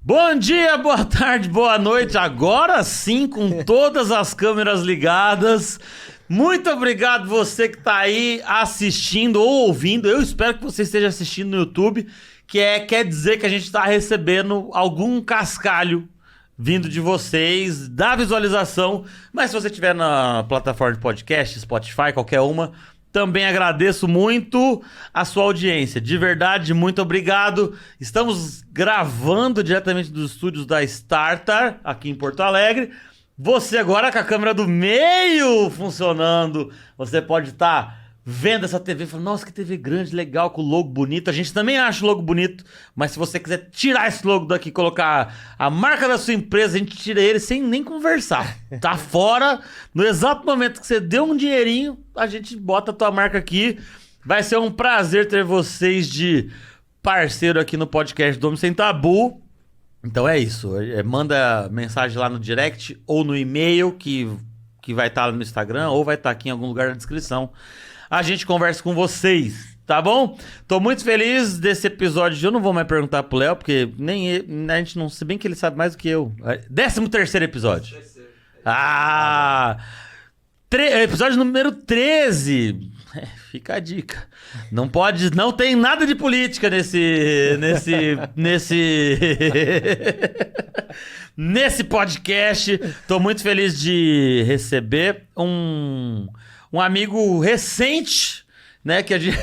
Bom dia, boa tarde, boa noite. Agora sim, com todas as câmeras ligadas. Muito obrigado você que tá aí assistindo ou ouvindo. Eu espero que você esteja assistindo no YouTube, quer dizer que a gente tá recebendo algum cascalho vindo de vocês, da visualização. Mas se você estiver na plataforma de podcast, Spotify, qualquer uma, também agradeço muito a sua audiência. De verdade, muito obrigado. Estamos gravando diretamente dos estúdios da Startar, aqui em Porto Alegre. Você agora com a câmera do meio funcionando, você pode estar vendo essa TV e falando, nossa, que TV grande, legal, com o logo bonito. A gente também acha o logo bonito, mas se você quiser tirar esse logo daqui e colocar a marca da sua empresa, a gente tira ele sem nem conversar. Tá fora, no exato momento que você deu um dinheirinho, a gente bota a tua marca aqui. Vai ser um prazer ter vocês de parceiro aqui no podcast do Homem Sem Tabu. Então é isso, manda mensagem lá no direct ou no e-mail que vai estar lá no Instagram ou vai estar aqui em algum lugar na descrição. A gente conversa com vocês, tá bom? Tô muito feliz desse episódio. Eu não vou mais perguntar pro Léo, porque a gente não... Se bem que ele sabe mais do que eu. 13º episódio. Episódio número 13. Fica a dica. Não tem nada de política nesse podcast. Tô muito feliz de receber um amigo recente, né, que a gente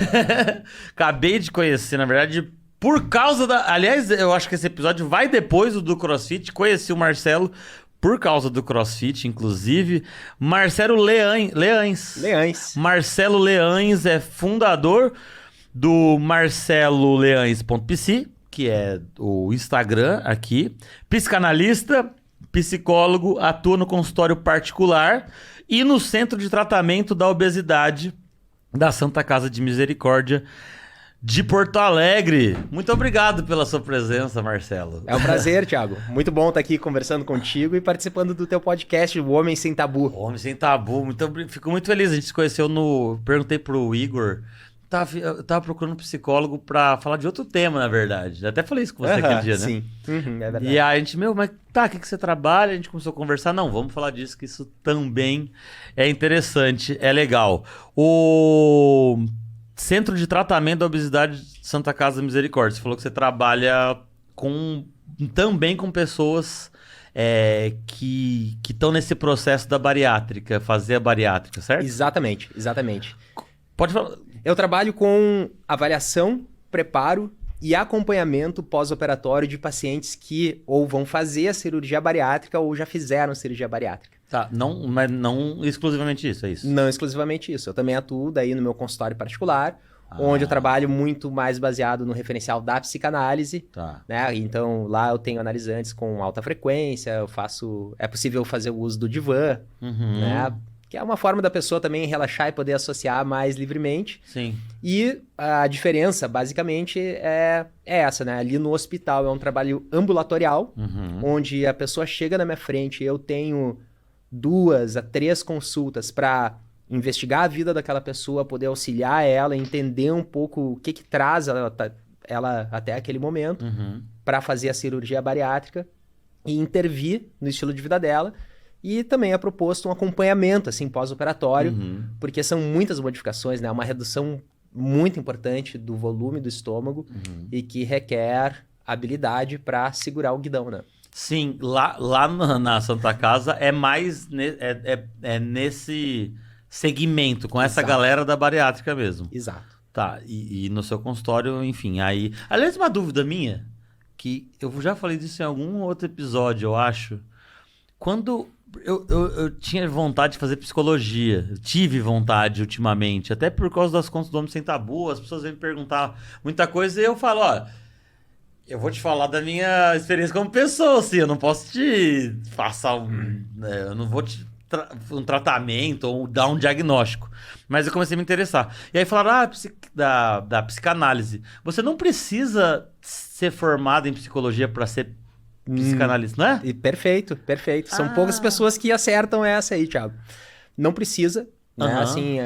acabei de conhecer, na verdade, por causa da... Aliás, eu acho que esse episódio vai depois do CrossFit. Conheci o Marcelo por causa do CrossFit, inclusive. Marcelo Leães. Marcelo Leães é fundador do marceloleães.pc, que é o Instagram aqui. Psicanalista, psicólogo, atua no consultório particular e no Centro de Tratamento da Obesidade da Santa Casa de Misericórdia de Porto Alegre. Muito obrigado pela sua presença, Marcelo. É um prazer, Thiago. Muito bom estar aqui conversando contigo e participando do teu podcast, O Homem Sem Tabu. O Homem Sem Tabu. Fico muito feliz. A gente se conheceu no... Perguntei pro Igor... Eu tava procurando um psicólogo pra falar de outro tema, na verdade. Até falei isso com você aquele dia, né? Sim, é verdade. E aí a gente, mas tá, o que você trabalha? A gente começou a conversar. Não, vamos falar disso, que isso também é interessante, é legal. O Centro de Tratamento da Obesidade de Santa Casa Misericórdia. Você falou que você trabalha também com pessoas que estão nesse processo da bariátrica, fazer a bariátrica, certo? Exatamente. Pode falar... Eu trabalho com avaliação, preparo e acompanhamento pós-operatório de pacientes que ou vão fazer a cirurgia bariátrica ou já fizeram cirurgia bariátrica. Tá, mas não exclusivamente isso, é isso? Não exclusivamente isso. Eu também atuo daí no meu consultório particular, onde eu trabalho muito mais baseado no referencial da psicanálise. Tá. Né? Então lá eu tenho analisantes com alta frequência, é possível fazer o uso do divã, né? Que é uma forma da pessoa também relaxar e poder associar mais livremente. Sim. E a diferença, basicamente, é essa, né? Ali no hospital é um trabalho ambulatorial, onde a pessoa chega na minha frente e eu tenho 2 a 3 consultas para investigar a vida daquela pessoa, poder auxiliar ela, entender um pouco o que traz ela até aquele momento, para fazer a cirurgia bariátrica e intervir no estilo de vida dela. E também é proposto um acompanhamento, assim, pós-operatório, porque são muitas modificações, né? Uma redução muito importante do volume do estômago e que requer habilidade para segurar o guidão, né? Sim, lá na Santa Casa é mais nesse segmento, com essa galera da bariátrica mesmo. Exato. Tá, e no seu consultório, enfim, aí... Aliás, uma dúvida minha, que eu já falei disso em algum outro episódio, eu acho. Quando... Eu tinha vontade de fazer psicologia. Eu tive vontade ultimamente. Até por causa das contas do Homem Sem Tabu. As pessoas vêm me perguntar muita coisa e eu falo, ó... Eu vou te falar da minha experiência como pessoa, assim. Eu não posso te passar eu não vou te... um tratamento ou dar um diagnóstico. Mas eu comecei a me interessar. E aí falaram, da psicanálise. Você não precisa ser formado em psicologia para ser psicanalista, não é? E perfeito. São poucas pessoas que acertam essa aí, Thiago. Não precisa, né? Assim,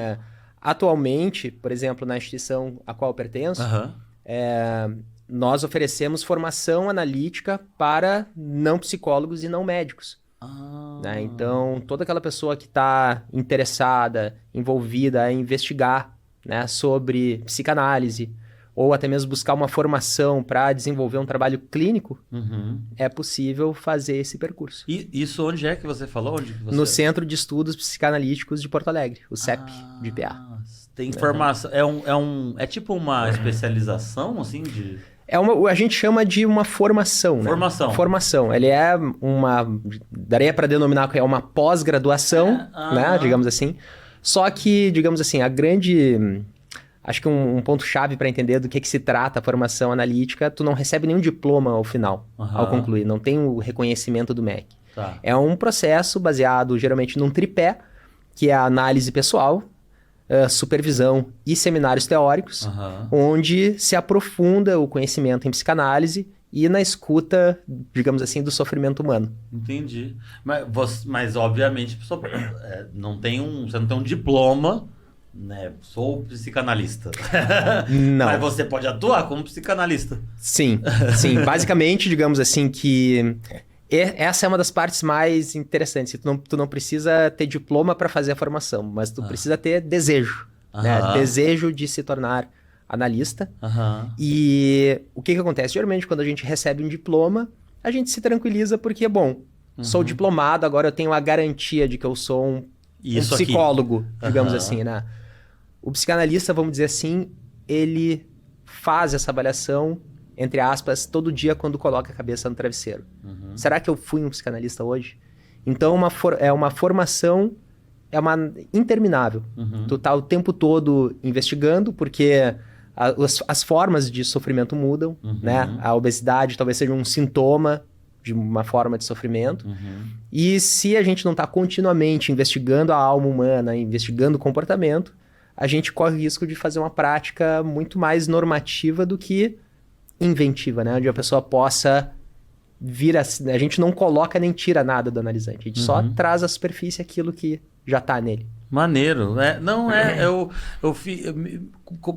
atualmente, por exemplo, na instituição a qual eu pertenço, nós oferecemos formação analítica para não psicólogos e não médicos. Né? Então, toda aquela pessoa que está interessada, envolvida em investigar, né, sobre psicanálise, ou até mesmo buscar uma formação para desenvolver um trabalho clínico, é possível fazer esse percurso. E isso onde é que você falou? Onde que você... No Centro de Estudos Psicanalíticos de Porto Alegre, o CEP de PA. Tem formação, é tipo uma especialização, assim, de... A gente chama de uma formação, né? Formação. Ele é daria para denominar que é uma pós-graduação, né? Digamos assim. Só que, digamos assim, acho que um ponto-chave para entender do que se trata a formação analítica, tu não recebe nenhum diploma ao final, ao concluir. Não tem o reconhecimento do MEC. Tá. É um processo baseado, geralmente, num tripé, que é a análise pessoal, supervisão e seminários teóricos, onde se aprofunda o conhecimento em psicanálise e na escuta, digamos assim, do sofrimento humano. Entendi. Mas obviamente, você não tem um diploma, né? Sou psicanalista. Não. Mas você pode atuar como psicanalista. Sim. Basicamente, digamos assim, que essa é uma das partes mais interessantes. Tu não precisa ter diploma para fazer a formação, mas tu precisa ter desejo. Né? Desejo de se tornar analista. E o que acontece? Geralmente, quando a gente recebe um diploma, a gente se tranquiliza porque, sou diplomado, agora eu tenho a garantia de que eu sou um psicólogo, digamos assim, né? O psicanalista, vamos dizer assim, ele faz essa avaliação, entre aspas, todo dia quando coloca a cabeça no travesseiro. Será que eu fui um psicanalista hoje? Então, é uma formação, é uma interminável. Tu tá o tempo todo investigando, porque as formas de sofrimento mudam, né? A obesidade talvez seja um sintoma de uma forma de sofrimento. E se a gente não está continuamente investigando a alma humana, investigando o comportamento, a gente corre o risco de fazer uma prática muito mais normativa do que inventiva, né? Onde a pessoa possa vir a gente não coloca nem tira nada do analisante. A gente só traz à superfície aquilo que já está nele. Maneiro.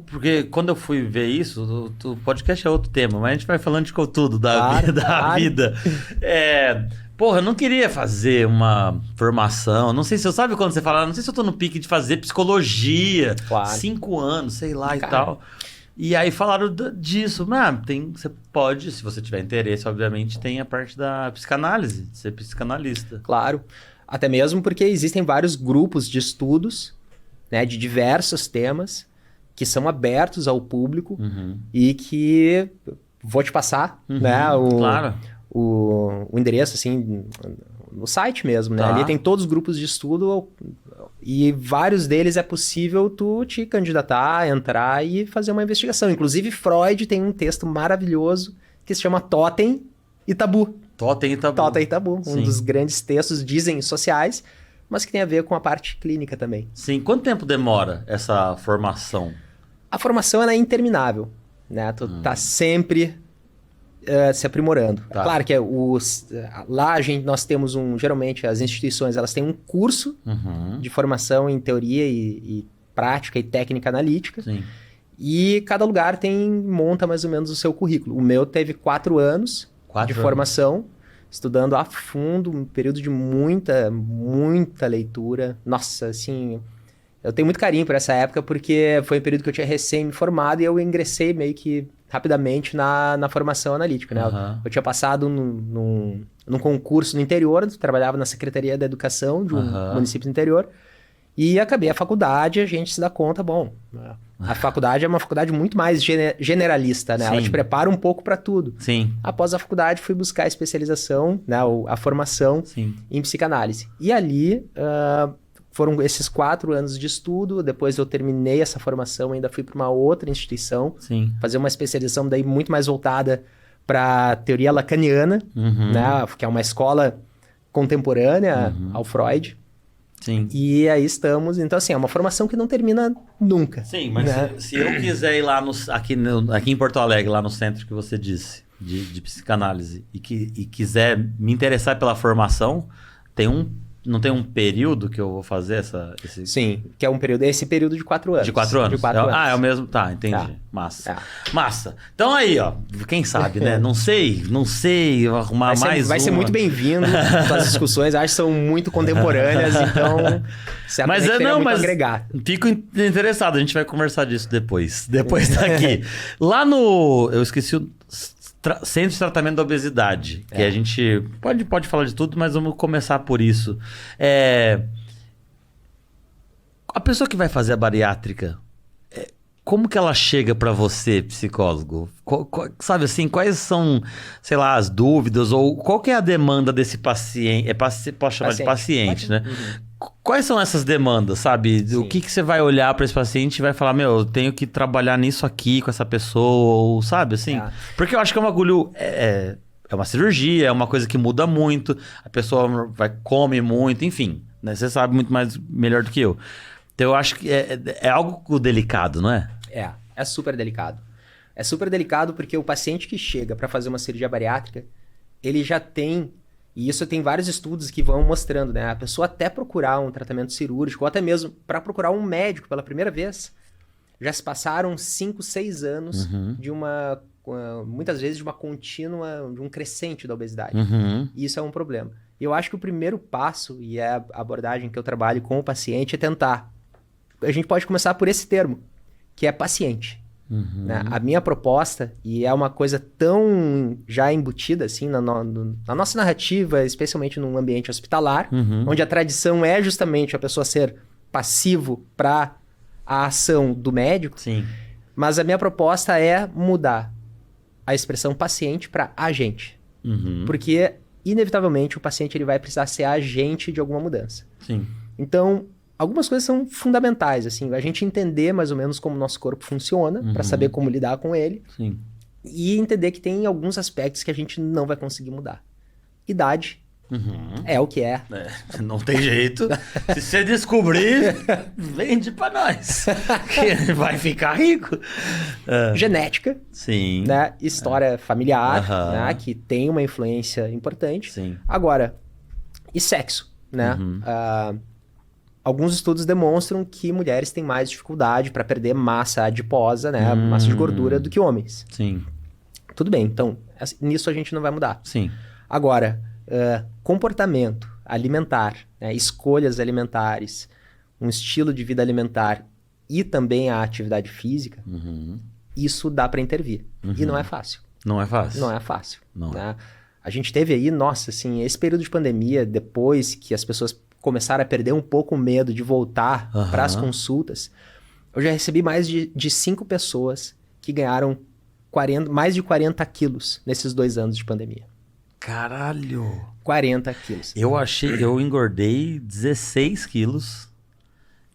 Porque quando eu fui ver isso, o podcast é outro tema, mas a gente vai falando de tudo da vida. Eu não queria fazer uma formação, não sei se sabe quando você fala, não sei se eu tô no pique de fazer psicologia, 5 anos, sei lá e tal. E aí falaram disso, você pode, se você tiver interesse, obviamente, tem a parte da psicanálise, de ser psicanalista. Claro. Até mesmo porque existem vários grupos de estudos, né, de diversos temas que são abertos ao público e que vou te passar, né, o endereço assim no site mesmo, né? Ali tem todos os grupos de estudo e vários deles é possível tu te candidatar, entrar e fazer uma investigação. Inclusive Freud tem um texto maravilhoso que se chama Totem e Tabu. Totem e Tabu. Totem e Tabu, um dos grandes textos, dizem, sociais, mas que tem a ver com a parte clínica também. Sim. Quanto tempo demora essa formação? A formação ela é interminável, né? Tu tá sempre se aprimorando. É claro que lá nós temos geralmente as instituições elas têm um curso de formação em teoria e prática e técnica analítica. Sim. E cada lugar monta mais ou menos o seu currículo. O meu teve 4 anos de formação, estudando a fundo, um período de muita leitura. Nossa, assim, eu tenho muito carinho por essa época, porque foi um período que eu tinha recém me formado e eu ingressei meio que rapidamente na formação analítica, né? Eu tinha passado num concurso no interior, trabalhava na Secretaria da Educação de um município do interior, e acabei a faculdade, a gente se dá conta, a faculdade é uma faculdade muito mais generalista, né? Ela te prepara um pouco para tudo. Sim. Após a faculdade, fui buscar a especialização, né? A formação em psicanálise. E ali foram esses 4 anos de estudo, depois eu terminei essa formação, ainda fui para uma outra instituição, fazer uma especialização daí muito mais voltada para teoria lacaniana, né? Que é uma escola contemporânea ao Freud. Sim. E aí estamos, então assim, é uma formação que não termina nunca. Sim, mas né? se eu quiser ir lá aqui em Porto Alegre, lá no centro que você disse, de psicanálise, e quiser me interessar pela formação, tem um Não tem um período que eu vou fazer esse... Sim, que é um período, esse período de 4 anos. De 4 anos? De 4 anos. Ah, é o mesmo. Tá, entendi. Tá. Massa. É. Massa. Então aí, ó, quem sabe, né? Não sei, arrumar Vai ser muito bem-vindo. As discussões, acho que são muito contemporâneas, então Mas teria muito a mas agregar. fico interessado, a gente vai conversar disso depois daqui. Lá no, eu esqueci o Centro de Tratamento da Obesidade, que a gente pode falar de tudo, mas vamos começar por isso. A pessoa que vai fazer a bariátrica, como que ela chega para você, psicólogo? Sabe assim, quais são, sei lá, as dúvidas ou qual que é a demanda desse paciente? Posso chamar de paciente, né? Uhum. Quais são essas demandas, sabe? Sim. O que você vai olhar para esse paciente e vai falar, meu, eu tenho que trabalhar nisso aqui com essa pessoa, ou sabe assim? Porque eu acho que é um bagulho... É uma cirurgia, é uma coisa que muda muito, a pessoa come muito, enfim, né? Você sabe muito mais, melhor do que eu. Então eu acho que é algo delicado, não é? É super delicado. É super delicado porque o paciente que chega para fazer uma cirurgia bariátrica, ele já tem, e isso tem vários estudos que vão mostrando, né? A pessoa até procurar um tratamento cirúrgico, ou até mesmo para procurar um médico pela primeira vez, já se passaram 5, 6 anos de muitas vezes de uma contínua, de um crescente da obesidade. E isso é um problema. E eu acho que o primeiro passo, e é a abordagem que eu trabalho com o paciente, é tentar. A gente pode começar por esse termo, que é paciente. Né? A minha proposta, e é uma coisa tão já embutida assim na nossa narrativa, especialmente num ambiente hospitalar, onde a tradição é justamente a pessoa ser passivo para a ação do médico. Sim. Mas a minha proposta é mudar a expressão paciente para agente. Porque, inevitavelmente, o paciente ele vai precisar ser agente de alguma mudança. Sim. Então, algumas coisas são fundamentais, assim, a gente entender mais ou menos como o nosso corpo funciona, para saber como lidar com ele. Sim. E entender que tem alguns aspectos que a gente não vai conseguir mudar. Idade é o que é. Não tem jeito. Se você descobrir, vende pra nós. Que vai ficar rico. Genética, Sim. né? História familiar, né? Que tem uma influência importante. Sim. Agora, e sexo, né? Alguns estudos demonstram que mulheres têm mais dificuldade para perder massa adiposa, né? Massa de gordura do que homens. Sim. Tudo bem, então, nisso a gente não vai mudar. Sim. Agora, comportamento alimentar, né? Escolhas alimentares, um estilo de vida alimentar e também a atividade física, isso dá para intervir. E não é fácil. Não é fácil. Não é fácil. Não. Né? A gente teve aí, nossa, assim, esse período de pandemia, depois que as pessoas começaram a perder um pouco o medo de voltar para as consultas, eu já recebi mais de 5 pessoas que ganharam mais de 40 quilos nesses 2 anos de pandemia. Caralho! 40 quilos. Eu engordei 16 quilos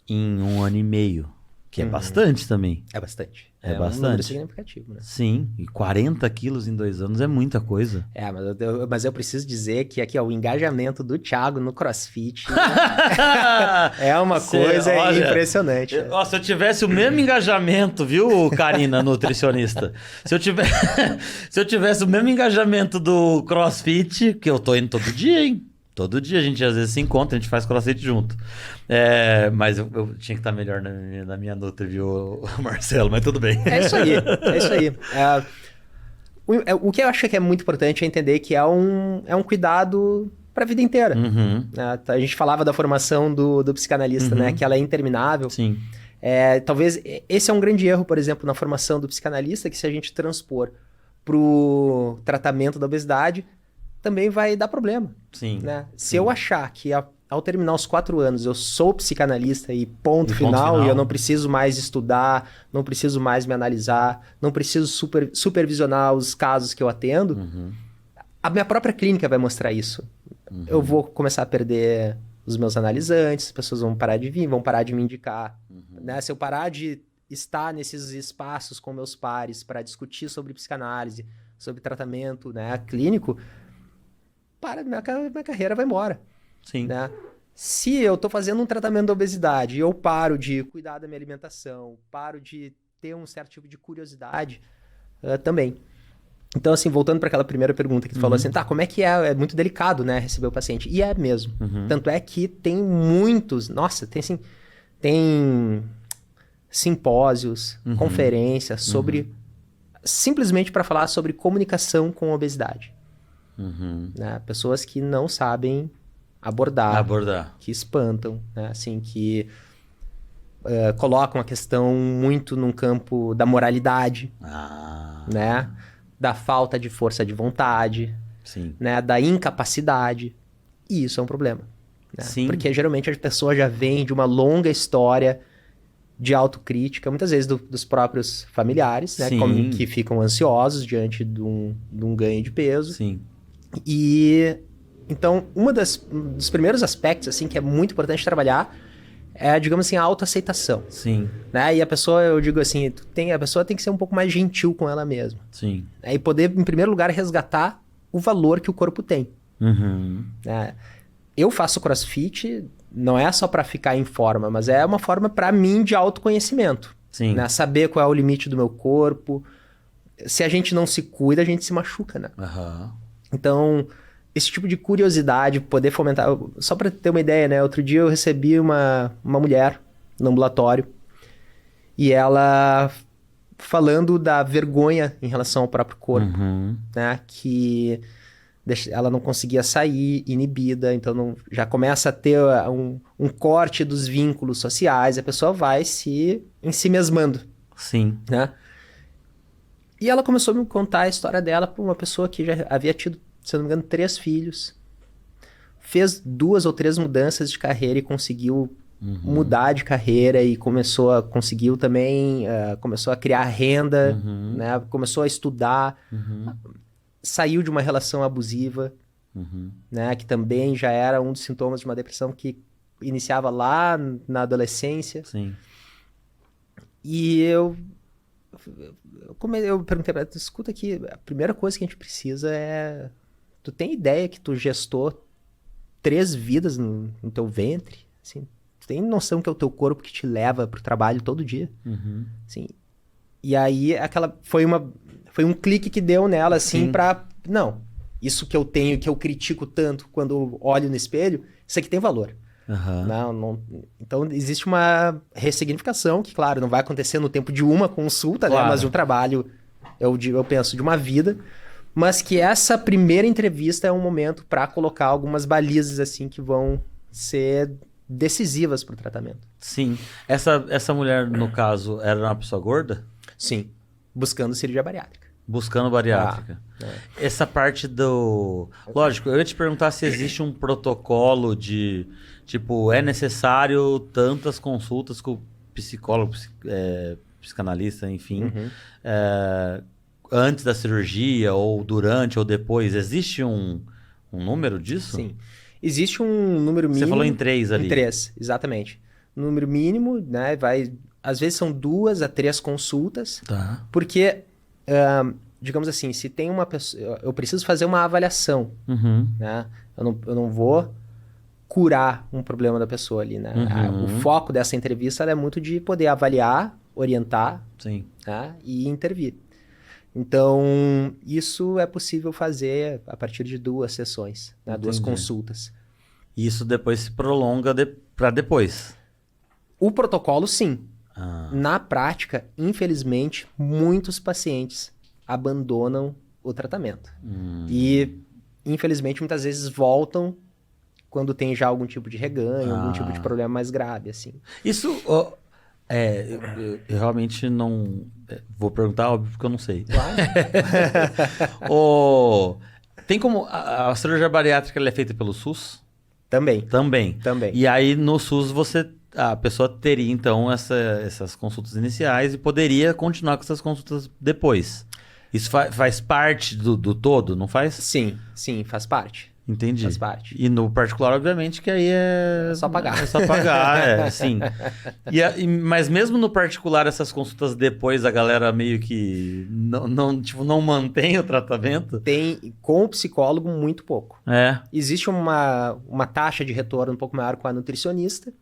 em 1 ano e meio, que é bastante também. É bastante. É um bastante. número significativo, né? Sim, e 40 quilos em 2 anos é muita coisa. Mas eu preciso dizer que aqui, ó, o engajamento do Thiago no CrossFit é uma coisa impressionante. Se eu tivesse o mesmo engajamento, viu, Karina, nutricionista? Se eu tivesse o mesmo engajamento do CrossFit, que eu tô indo todo dia, hein? Todo dia a gente às vezes se encontra, a gente faz CrossFit junto. Mas eu tinha que estar melhor na minha nutri, viu, Marcelo? Mas tudo bem. É isso aí, é isso aí. O que eu acho que é muito importante é entender que é um cuidado para a vida inteira. A gente falava da formação do psicanalista, né? Que ela é interminável. Sim. Talvez esse é um grande erro, por exemplo, na formação do psicanalista, que se a gente transpor para o tratamento da obesidade, também vai dar problema. Sim. Né? Se eu achar que ao terminar os 4 anos eu sou psicanalista e ponto final, e eu não preciso mais estudar, não preciso mais me analisar, não preciso supervisionar os casos que eu atendo, a minha própria clínica vai mostrar isso. Eu vou começar a perder os meus analisantes, as pessoas vão parar de vir, vão parar de me indicar. Né? Se eu parar de estar nesses espaços com meus pares para discutir sobre psicanálise, sobre tratamento, né, clínico, minha carreira vai embora. Sim. Né? Se eu estou fazendo um tratamento da obesidade e eu paro de cuidar da minha alimentação, paro de ter um certo tipo de curiosidade, também. Então, assim, voltando para aquela primeira pergunta que tu falou assim, tá, como é que é? É muito delicado, né, receber o paciente. E é mesmo. Tanto é que tem muitos... Nossa, tem assim... Tem simpósios, conferências sobre... Simplesmente para falar sobre comunicação com obesidade. Né? Pessoas que não sabem abordar. Que espantam, né? Assim, que colocam a questão muito num campo da moralidade, né? Da falta de força de vontade, né? Da incapacidade. E isso é um problema. Né? Porque geralmente a pessoa já vem de uma longa história de autocrítica, muitas vezes dos próprios familiares, né? Que ficam ansiosos diante de um ganho de peso. E então, dos primeiros aspectos assim, que é muito importante trabalhar é, digamos assim, a autoaceitação. Né? E a pessoa, eu digo assim, a pessoa tem que ser um pouco mais gentil com ela mesma. Né? E poder, em primeiro lugar, resgatar o valor que o corpo tem. Né? Eu faço CrossFit, não é só para ficar em forma, mas é uma forma para mim de autoconhecimento. Né? Saber qual é o limite do meu corpo. Se a gente não se cuida, a gente se machuca, né? Então, esse tipo de curiosidade, poder fomentar... Só para ter uma ideia, né? Outro dia eu recebi uma mulher no ambulatório e ela falando da vergonha em relação ao próprio corpo, né? Que ela não conseguia sair inibida, então já começa a ter um corte dos vínculos sociais, a pessoa vai se ensimesmando. Né? E ela começou a me contar a história dela para uma pessoa que já havia tido, se não me engano, 3 filhos. Fez 2 ou 3 mudanças de carreira e conseguiu mudar de carreira e conseguiu também, começou a criar renda, né? Começou a estudar, saiu de uma relação abusiva, né? Que também já era um dos sintomas de uma depressão que iniciava lá na adolescência. E eu perguntei pra ela, escuta aqui, a primeira coisa que a gente precisa é... Tu tem ideia que tu gestou 3 vidas no teu ventre? Assim, tu tem noção que é o teu corpo que te leva pro trabalho todo dia? Assim, e aí, foi um clique que deu nela, assim, pra... Não, isso que eu tenho, que eu critico tanto quando eu olho no espelho, isso aqui tem valor. Não, então, existe uma ressignificação que, claro, não vai acontecer no tempo de uma consulta, né? Mas de um trabalho, eu penso, de uma vida. Mas que essa primeira entrevista é um momento para colocar algumas balizas, assim, que vão ser decisivas para o tratamento. Essa mulher, no caso, era uma pessoa gorda? Sim. Buscando cirurgia bariátrica. Buscando bariátrica. Essa parte do... Lógico, eu ia te perguntar se existe um protocolo de... Tipo, é necessário tantas consultas com o psicólogo, psicanalista, enfim, antes da cirurgia, ou durante, ou depois. Existe um número disso? Sim. Existe um número mínimo... Você falou em 3 ali. Em 3, exatamente. Número mínimo, né? Às vezes são 2 a 3 consultas. Porque... digamos assim, se tem uma pessoa... Eu preciso fazer uma avaliação, né? Eu não vou curar um problema da pessoa ali, né? O foco dessa entrevista é muito de poder avaliar, orientar, né? E intervir. Então, isso é possível fazer a partir de 2 sessões, né? 2 consultas. E isso depois se prolonga para depois? O protocolo, sim. Na prática, infelizmente, muitos pacientes abandonam o tratamento. E, infelizmente, muitas vezes voltam quando tem já algum tipo de reganho, algum tipo de problema mais grave, assim. Isso, eu realmente não... Vou perguntar, óbvio, porque eu não sei. Claro. Tem como... A cirurgia bariátrica ela é feita pelo SUS? Também. E aí, no SUS, a pessoa teria, então, essas consultas iniciais e poderia continuar com essas consultas depois. Isso faz parte do todo, não faz? Sim, faz parte. Entendi. Faz parte. E no particular, obviamente, que aí é... só pagar. É só pagar, sim. Mas mesmo no particular, essas consultas depois, a galera meio que não mantém o tratamento? Tem, com o psicólogo, muito pouco. Existe uma taxa de retorno um pouco maior com a nutricionista.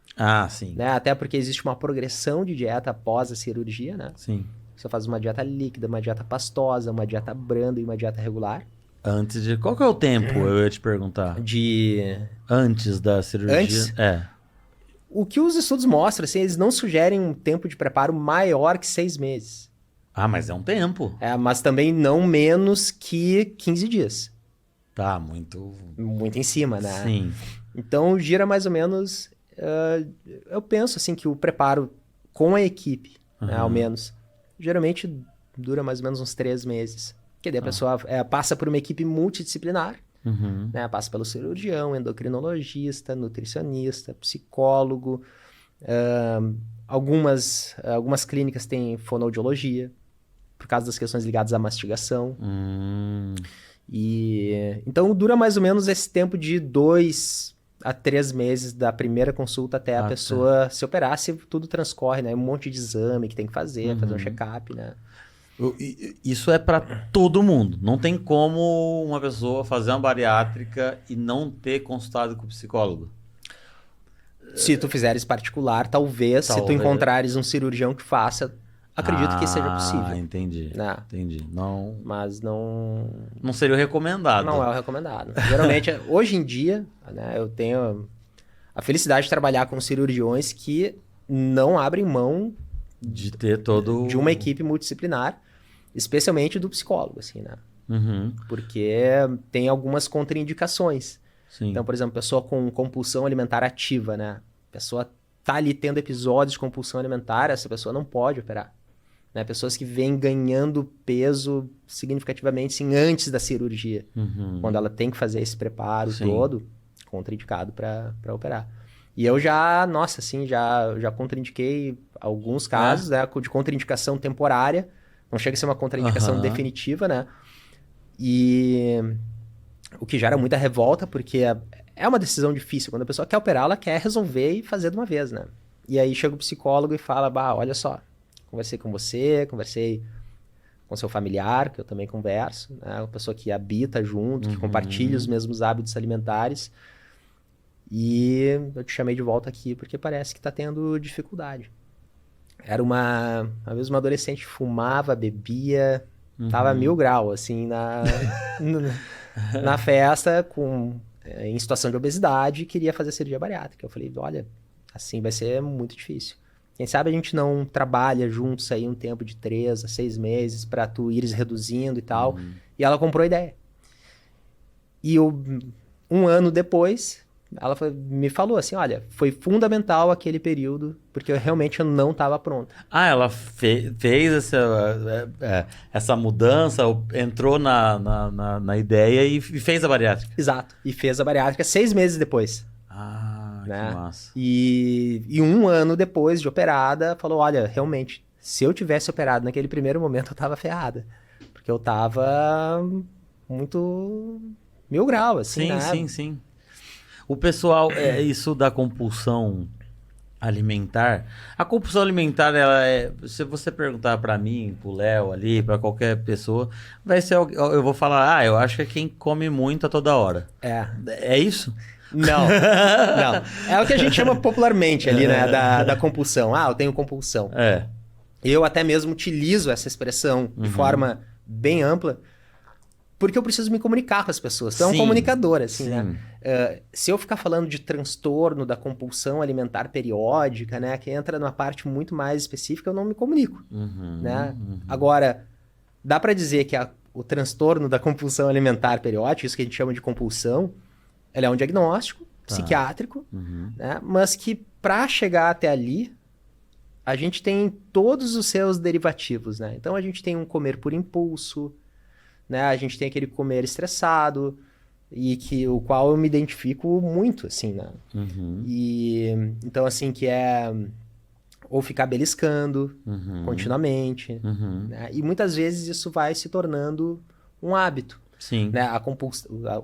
Sim. Né? Até porque existe uma progressão de dieta após a cirurgia, né? Sim. Você faz uma dieta líquida, uma dieta pastosa, uma dieta branda e uma dieta regular. Antes de... Qual que é o tempo, eu ia te perguntar? Antes da cirurgia? Antes? O que os estudos mostram, assim, eles não sugerem um tempo de preparo maior que 6 meses. Ah, mas é um tempo. Mas também não menos que 15 dias. Tá, muito... Muito em cima, né? Sim. Então, gira mais ou menos... eu penso, assim, que o preparo com a equipe, né, ao menos, geralmente dura mais ou menos uns 3 meses. Porque daí a pessoa passa por uma equipe multidisciplinar, né? Passa pelo cirurgião, endocrinologista, nutricionista, psicólogo. Algumas clínicas têm fonoaudiologia, por causa das questões ligadas à mastigação. Então dura mais ou menos esse tempo de 2 a 3 meses da primeira consulta até a pessoa se operar, se tudo transcorre, né? Um monte de exame que tem que fazer um check-up, né? Isso é para todo mundo. Não tem como uma pessoa fazer uma bariátrica e não ter consultado com o psicólogo. Se tu fizeres particular, talvez. Se tu encontrares um cirurgião que faça, acredito que seja possível. Entendi. Né? Entendi. Não... Mas não... Não seria o recomendado. Não é o recomendado. Geralmente, hoje em dia, né, eu tenho a felicidade de trabalhar com cirurgiões que não abrem mão de ter todo... de uma equipe multidisciplinar, especialmente do psicólogo, assim, né? Porque tem algumas contraindicações. Sim. Então, por exemplo, pessoa com compulsão alimentar ativa, né? A pessoa tá ali tendo episódios de compulsão alimentar, essa pessoa não pode operar. Né? Pessoas que vêm ganhando peso significativamente, sim, antes da cirurgia. Quando ela tem que fazer esse preparo todo, contraindicado para operar. E eu já contraindiquei alguns casos, né, de contraindicação temporária. Não chega a ser uma contraindicação definitiva, né? E o que gera muita revolta, porque é uma decisão difícil. Quando a pessoa quer operar, ela quer resolver e fazer de uma vez, né? E aí chega o psicólogo e fala, olha só, conversei com você, conversei com seu familiar, que eu também converso, né? Uma pessoa que habita junto, que compartilha os mesmos hábitos alimentares. E eu te chamei de volta aqui porque parece que tá tendo dificuldade. Era uma vez uma adolescente fumava, bebia, tava 1000 graus, assim, na festa, em situação de obesidade, e queria fazer cirurgia bariátrica. Eu falei, olha, assim vai ser muito difícil. Quem sabe a gente não trabalha juntos aí um tempo de 3 a 6 meses para tu ires reduzindo e tal. E ela comprou a ideia. E um ano depois... Ela me falou assim, olha, foi fundamental aquele período, porque eu realmente não estava pronta. Ela fez essa mudança, entrou na ideia e fez a bariátrica. Exato, e fez a bariátrica 6 meses depois. Que massa. E 1 ano depois de operada, falou, olha, realmente, se eu tivesse operado naquele primeiro momento, eu estava ferrada. Porque eu estava muito 1000 graus, assim, né? Sim. O pessoal, isso da compulsão alimentar. A compulsão alimentar, ela se você perguntar pra mim, pro Léo ali, pra qualquer pessoa, vai ser, eu vou falar, eu acho que é quem come muito a toda hora. É isso? Não. É o que a gente chama popularmente ali, né, da compulsão. Eu tenho compulsão. Eu até mesmo utilizo essa expressão de forma bem ampla, porque eu preciso me comunicar com as pessoas. Então, é um comunicador, assim, né? Se eu ficar falando de transtorno da compulsão alimentar periódica, né? Que entra numa parte muito mais específica, eu não me comunico, né? Agora, dá para dizer que o transtorno da compulsão alimentar periódica, isso que a gente chama de compulsão, ele é um diagnóstico psiquiátrico, né? Mas que para chegar até ali, a gente tem todos os seus derivativos, né? Então, a gente tem um comer por impulso, né? A gente tem aquele comer estressado, o qual eu me identifico muito, assim, né? E então, assim, que é ou ficar beliscando continuamente, né? E muitas vezes isso vai se tornando um hábito. Sim. Né?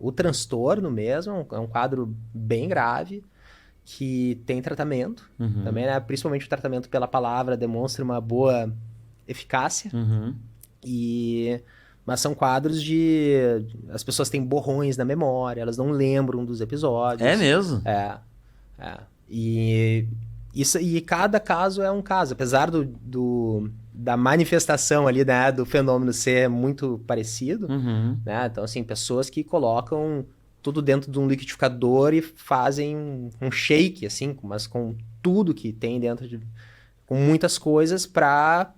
O transtorno mesmo é um quadro bem grave que tem tratamento também, né? Principalmente o tratamento pela palavra demonstra uma boa eficácia. Mas são quadros as pessoas têm borrões na memória, elas não lembram dos episódios. É mesmo? E cada caso é um caso. Apesar da manifestação ali, né, do fenômeno ser muito parecido, Uhum. né? Então, assim, pessoas que colocam tudo dentro de um liquidificador e fazem um shake, assim, mas com tudo que tem dentro com muitas coisas para,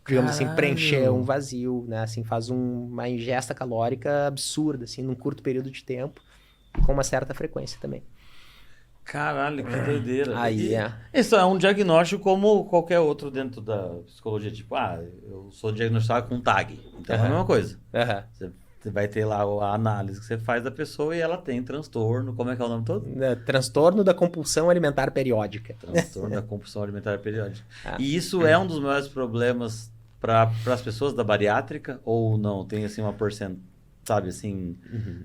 digamos assim, preencher um vazio, né? Assim, faz uma ingesta calórica absurda, assim, num curto período de tempo e com uma certa frequência também. Caralho, que doideira. Aí, Isso é um diagnóstico como qualquer outro dentro da psicologia. Tipo, eu sou diagnosticado com TAG. Então é a mesma coisa. Você vai ter lá a análise que você faz da pessoa e ela tem transtorno. Como é que é o nome todo? Transtorno da compulsão alimentar periódica. Transtorno da compulsão alimentar periódica. E isso é um dos maiores problemas para as pessoas da bariátrica ou não? Tem assim uma porcentagem, sabe assim,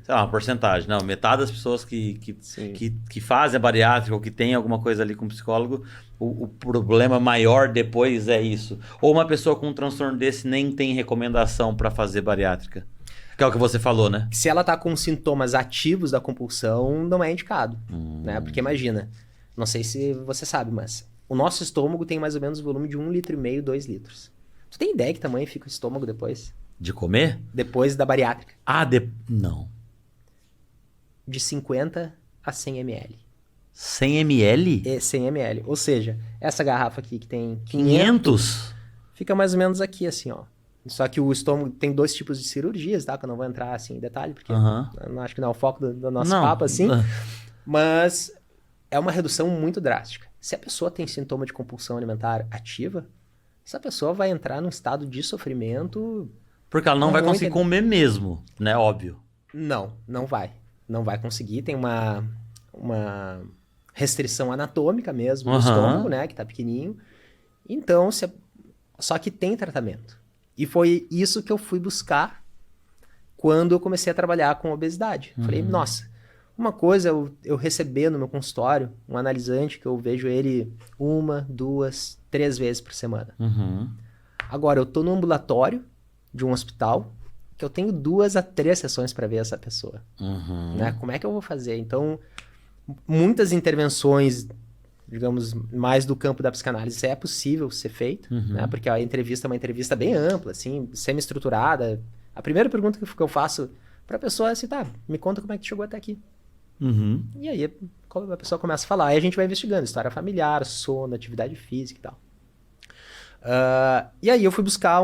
sei lá, uma porcentagem. Não, metade das pessoas que fazem a bariátrica ou que tem alguma coisa ali com o psicólogo, o problema maior depois é isso. Ou uma pessoa com um transtorno desse nem tem recomendação para fazer bariátrica. Que é o que você falou, né? Se ela tá com sintomas ativos da compulsão, não é indicado, né? Porque imagina, não sei se você sabe, mas o nosso estômago tem mais ou menos o volume de 1,5 litro, 2 litros. Tu tem ideia que tamanho fica o estômago depois? De comer? Depois da bariátrica. Não. De 50 a 100 ml. 100 ml? 100 ml. Ou seja, essa garrafa aqui que tem 500? Fica mais ou menos aqui, assim, ó. Só que o estômago tem 2 tipos de cirurgias, tá? Que eu não vou entrar, assim, em detalhe, porque eu não acho que não é o foco do nosso papo, assim. Mas é uma redução muito drástica. Se a pessoa tem sintoma de compulsão alimentar ativa, essa pessoa vai entrar num estado de sofrimento... Porque ela não vai conseguir comer mesmo, né? Óbvio. Não vai. Não vai conseguir. Tem uma restrição anatômica mesmo do estômago, né? Que tá pequenininho. Então, só que tem tratamento. E foi isso que eu fui buscar quando eu comecei a trabalhar com obesidade. Falei, nossa, uma coisa eu receber no meu consultório um analisante que eu vejo ele 1, 2, 3 vezes por semana. Agora, eu tô no ambulatório de um hospital que eu tenho 2 a 3 sessões para ver essa pessoa. Né? Como é que eu vou fazer? Então, muitas intervenções, digamos, mais do campo da psicanálise é possível ser feito, né? Porque a entrevista é uma entrevista bem ampla, assim, semi-estruturada. A primeira pergunta que eu faço para a pessoa é assim, tá, me conta como é que tu chegou até aqui. E aí a pessoa começa a falar, e a gente vai investigando história familiar, sono, atividade física e tal. E aí eu fui buscar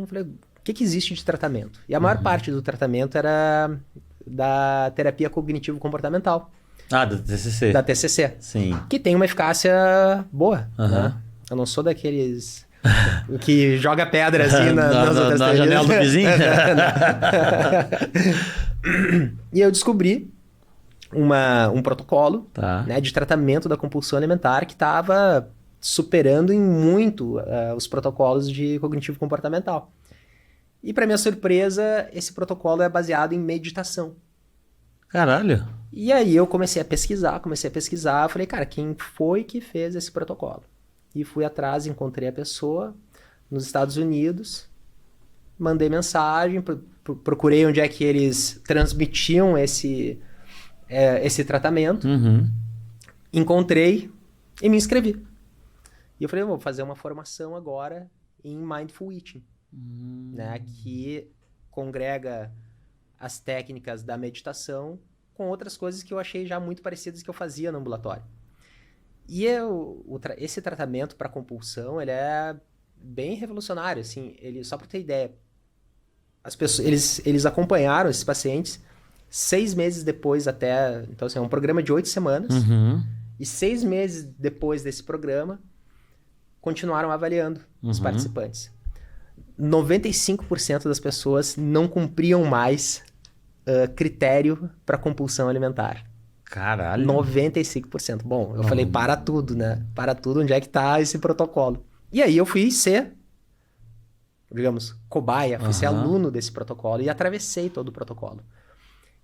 falei, o que existe de tratamento? E a maior parte do tratamento era da terapia cognitivo-comportamental. Da TCC. Da TCC. Sim. Que tem uma eficácia boa, né? Eu não sou daqueles que joga pedra assim nas outras na janela do vizinho. E eu descobri um protocolo né, de tratamento da compulsão alimentar que estava superando em muito os protocolos de cognitivo comportamental. E para minha surpresa, esse protocolo é baseado em meditação. Caralho. E aí eu comecei a pesquisar, falei, cara, quem foi que fez esse protocolo? E fui atrás, encontrei a pessoa nos Estados Unidos, mandei mensagem, procurei onde é que eles transmitiam esse tratamento, encontrei e me inscrevi. E eu falei, eu vou fazer uma formação agora em Mindful Eating, né, que congrega as técnicas da meditação com outras coisas que eu achei já muito parecidas que eu fazia no ambulatório. E esse tratamento para compulsão, ele é bem revolucionário, assim, só para ter ideia, as pessoas, eles acompanharam esses pacientes 6 meses depois até, então assim, é um programa de 8 semanas, e 6 meses depois desse programa, continuaram avaliando os participantes. 95% das pessoas não cumpriam mais critério para compulsão alimentar. Caralho. 95%. Bom, eu falei, para tudo, né? Para tudo, onde é que tá esse protocolo? E aí eu fui ser, digamos, cobaia, fui ser aluno desse protocolo e atravessei todo o protocolo.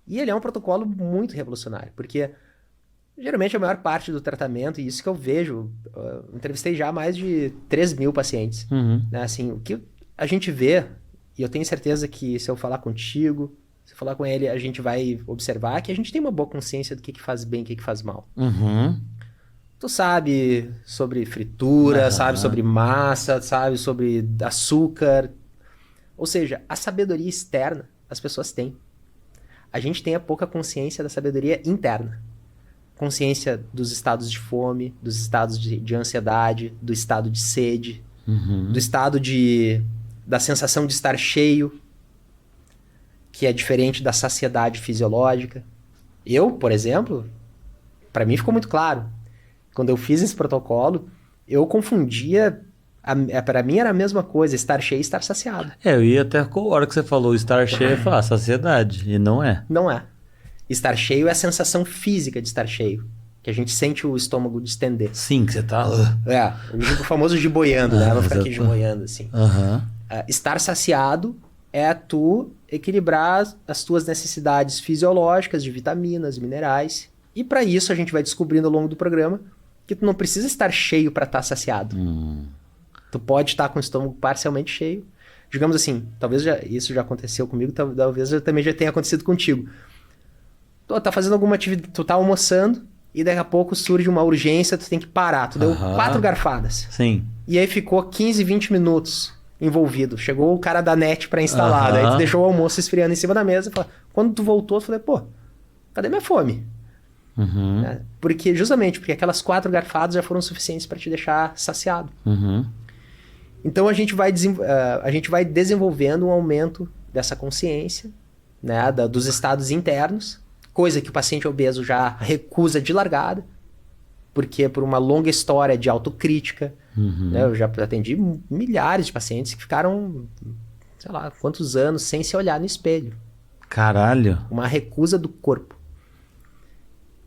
E ele é um protocolo muito revolucionário, porque geralmente a maior parte do tratamento, e isso que eu vejo, entrevistei já mais de 3.000 pacientes, né? Assim, o que a gente vê, e eu tenho certeza que se eu falar contigo, se eu falar com ele, a gente vai observar que a gente tem uma boa consciência do que faz bem e o que faz mal. Tu sabe sobre fritura, sabe sobre massa, sabe sobre açúcar. Ou seja, a sabedoria externa as pessoas têm. A gente tem a pouca consciência da sabedoria interna. Consciência dos estados de fome, dos estados de ansiedade, do estado de sede, do estado da sensação de estar cheio, que é diferente da saciedade fisiológica. Eu, por exemplo, para mim ficou muito claro. Quando eu fiz esse protocolo, eu confundia... Para mim era a mesma coisa, estar cheio e estar saciado. Eu ia até a hora que você falou estar cheio, eu ia falar saciedade, e não é. Não é. Estar cheio é a sensação física de estar cheio, que a gente sente o estômago distender. Sim, que você tá... O famoso giboiando, né? Ela fica aqui giboiando, assim. Estar saciado é tu equilibrar as tuas necessidades fisiológicas de vitaminas, minerais. E para isso a gente vai descobrindo ao longo do programa que tu não precisa estar cheio para estar saciado. Tu pode estar com o estômago parcialmente cheio. Digamos assim, talvez isso já aconteceu comigo, talvez também já tenha acontecido contigo. Tu tá fazendo alguma atividade, tu tá almoçando e daqui a pouco surge uma urgência, tu tem que parar. Tu deu 4 garfadas. Sim. E aí ficou 15, 20 minutos envolvido. Chegou o cara da net para instalar. Daí tu deixou o almoço esfriando em cima da mesa. Quando tu voltou, tu falei, pô, cadê minha fome? Justamente porque aquelas 4 garfadas já foram suficientes para te deixar saciado. Então a gente vai desenvolvendo um aumento dessa consciência, né, dos estados internos, coisa que o paciente obeso já recusa de largada, porque por uma longa história de autocrítica, né, eu já atendi milhares de pacientes que ficaram, sei lá, quantos anos sem se olhar no espelho. Caralho! Uma recusa do corpo.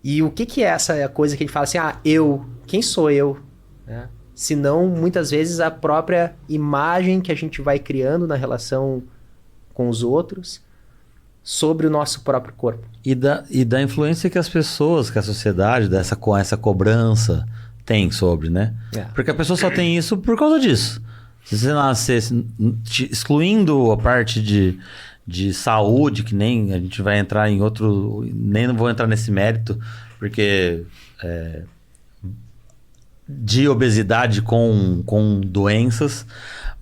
E o que é essa coisa que a gente fala assim, quem sou eu? Né? Se não, muitas vezes, a própria imagem que a gente vai criando na relação com os outros sobre o nosso próprio corpo. E da influência que as pessoas, que a sociedade, com essa cobrança tem sobre, né? Porque a pessoa só tem isso por causa disso. Se você nascesse excluindo a parte de saúde, que nem a gente vai entrar em outro... Nem não vou entrar nesse mérito, porque... de obesidade com doenças,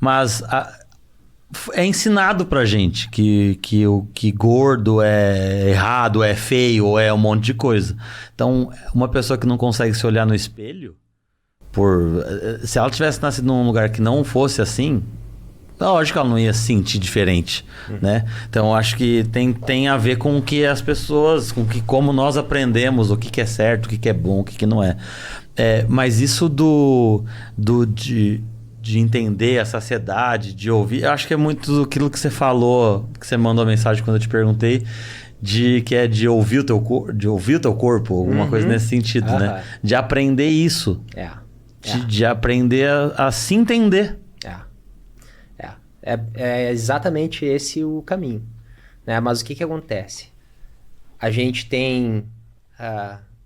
mas é ensinado pra gente que gordo é errado, é feio, ou é um monte de coisa. Então, uma pessoa que não consegue se olhar no espelho, se ela tivesse nascido num lugar que não fosse assim, lógico que ela não ia se sentir diferente, né? Então, eu acho que tem a ver com o que as pessoas, como nós aprendemos o que é certo, o que é bom, o que não é. Mas isso de entender a saciedade, de ouvir, eu acho que é muito aquilo que você falou, que você mandou a mensagem quando eu te perguntei, de ouvir o teu corpo, alguma coisa nesse sentido, né? De aprender isso. De aprender a se entender. É exatamente esse o caminho, né? Mas o que acontece? A gente tem...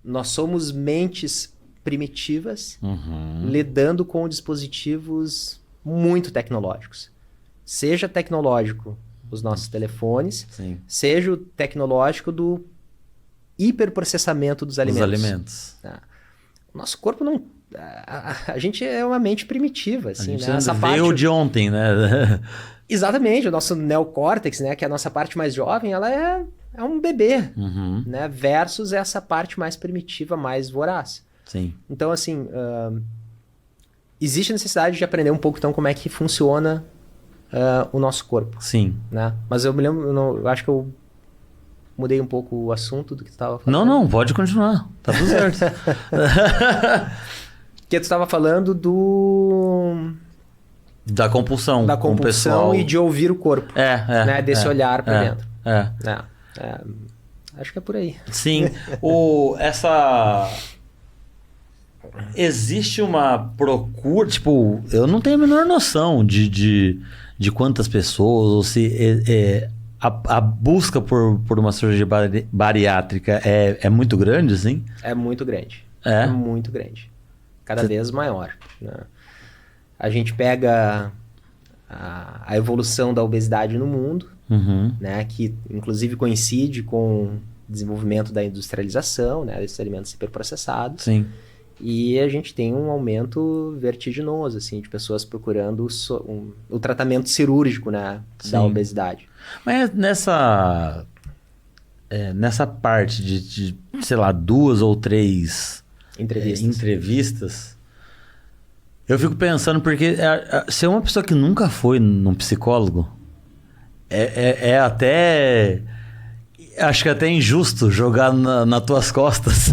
nós somos mentes primitivas lidando com dispositivos muito tecnológicos. Seja tecnológico os nossos telefones, seja o tecnológico do hiperprocessamento dos alimentos. O nosso corpo não... A gente é uma mente primitiva, assim, a gente né? Essa veio de ontem, né? Exatamente, o nosso neocórtex, né, que é a nossa parte mais jovem, ela é um bebê, né? Versus essa parte mais primitiva, mais voraz. Sim. Então, assim, existe a necessidade de aprender um pouco, então, como é que funciona o nosso corpo. Sim. Né? Mas eu me lembro, eu acho que eu mudei um pouco o assunto do que tu estava falando. Não, pode continuar. Tá tudo certo. Que tu estava falando da compulsão. Da compulsão e de ouvir o corpo. Né? Desse olhar para dentro. Acho que é por aí. Sim. Existe uma procura... Tipo, eu não tenho a menor noção de quantas pessoas... Ou se a busca por uma cirurgia bariátrica é muito grande, assim? É muito grande. É muito grande. Cada vez maior. Né? A gente pega a evolução da obesidade no mundo, né, que inclusive coincide com o desenvolvimento da industrialização, né, desses alimentos hiperprocessados. Sim. E a gente tem um aumento vertiginoso, assim, de pessoas procurando o tratamento cirúrgico, né, da obesidade. Mas nessa parte de, sei lá, 2 ou 3 entrevistas, eu fico pensando, porque se é uma pessoa que nunca foi num psicólogo, até... Acho que é até injusto jogar nas tuas costas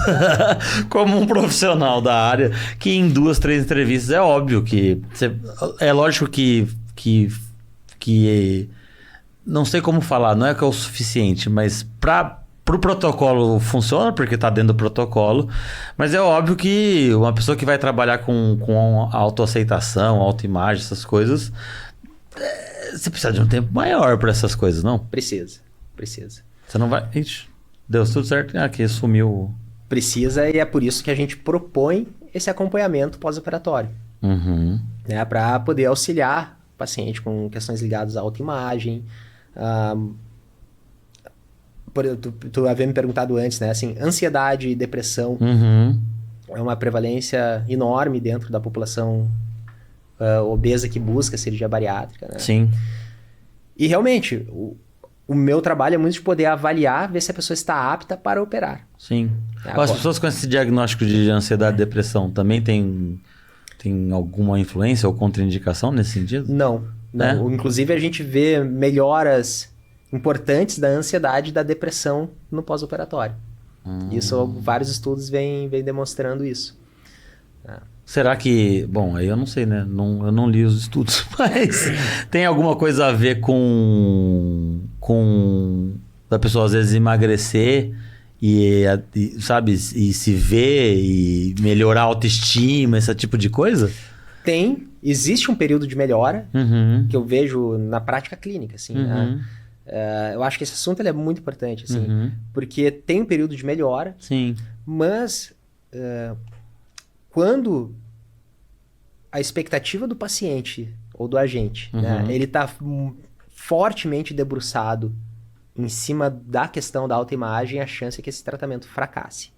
como um profissional da área, que em 2, 3 entrevistas é óbvio que... é lógico que não sei como falar, não é que é o suficiente, mas pro protocolo funciona, porque tá dentro do protocolo, mas é óbvio que uma pessoa que vai trabalhar com autoaceitação, autoimagem, essas coisas, você precisa de um tempo maior para essas coisas, não? Precisa. Você não vai... Ixi, deu tudo certo. Aqui sumiu. Precisa, e é por isso que a gente propõe esse acompanhamento pós-operatório. Né, para poder auxiliar o paciente com questões ligadas à autoimagem. Tu havia me perguntado antes, né? Assim, ansiedade e depressão é uma prevalência enorme dentro da população obesa que busca cirurgia bariátrica, né? Sim. E realmente, o meu trabalho é muito de poder avaliar, ver se a pessoa está apta para operar. Sim. As pessoas com esse diagnóstico de ansiedade e depressão também tem alguma influência ou contraindicação nesse sentido? Não. Inclusive, a gente vê melhoras importantes da ansiedade e da depressão no pós-operatório. Isso, vários estudos vêm demonstrando isso. Será que... Bom, aí eu não sei, né? Eu não li os estudos, mas tem alguma coisa a ver com da pessoa às vezes emagrecer e sabe, e se ver e melhorar a autoestima, esse tipo de coisa? Existe um período de melhora que eu vejo na prática clínica, assim, né? Eu acho que esse assunto ele é muito importante, assim, porque tem um período de melhora, sim, mas quando a expectativa do paciente ou do agente, né, ele está fortemente debruçado em cima da questão da autoimagem, a chance é que esse tratamento fracasse.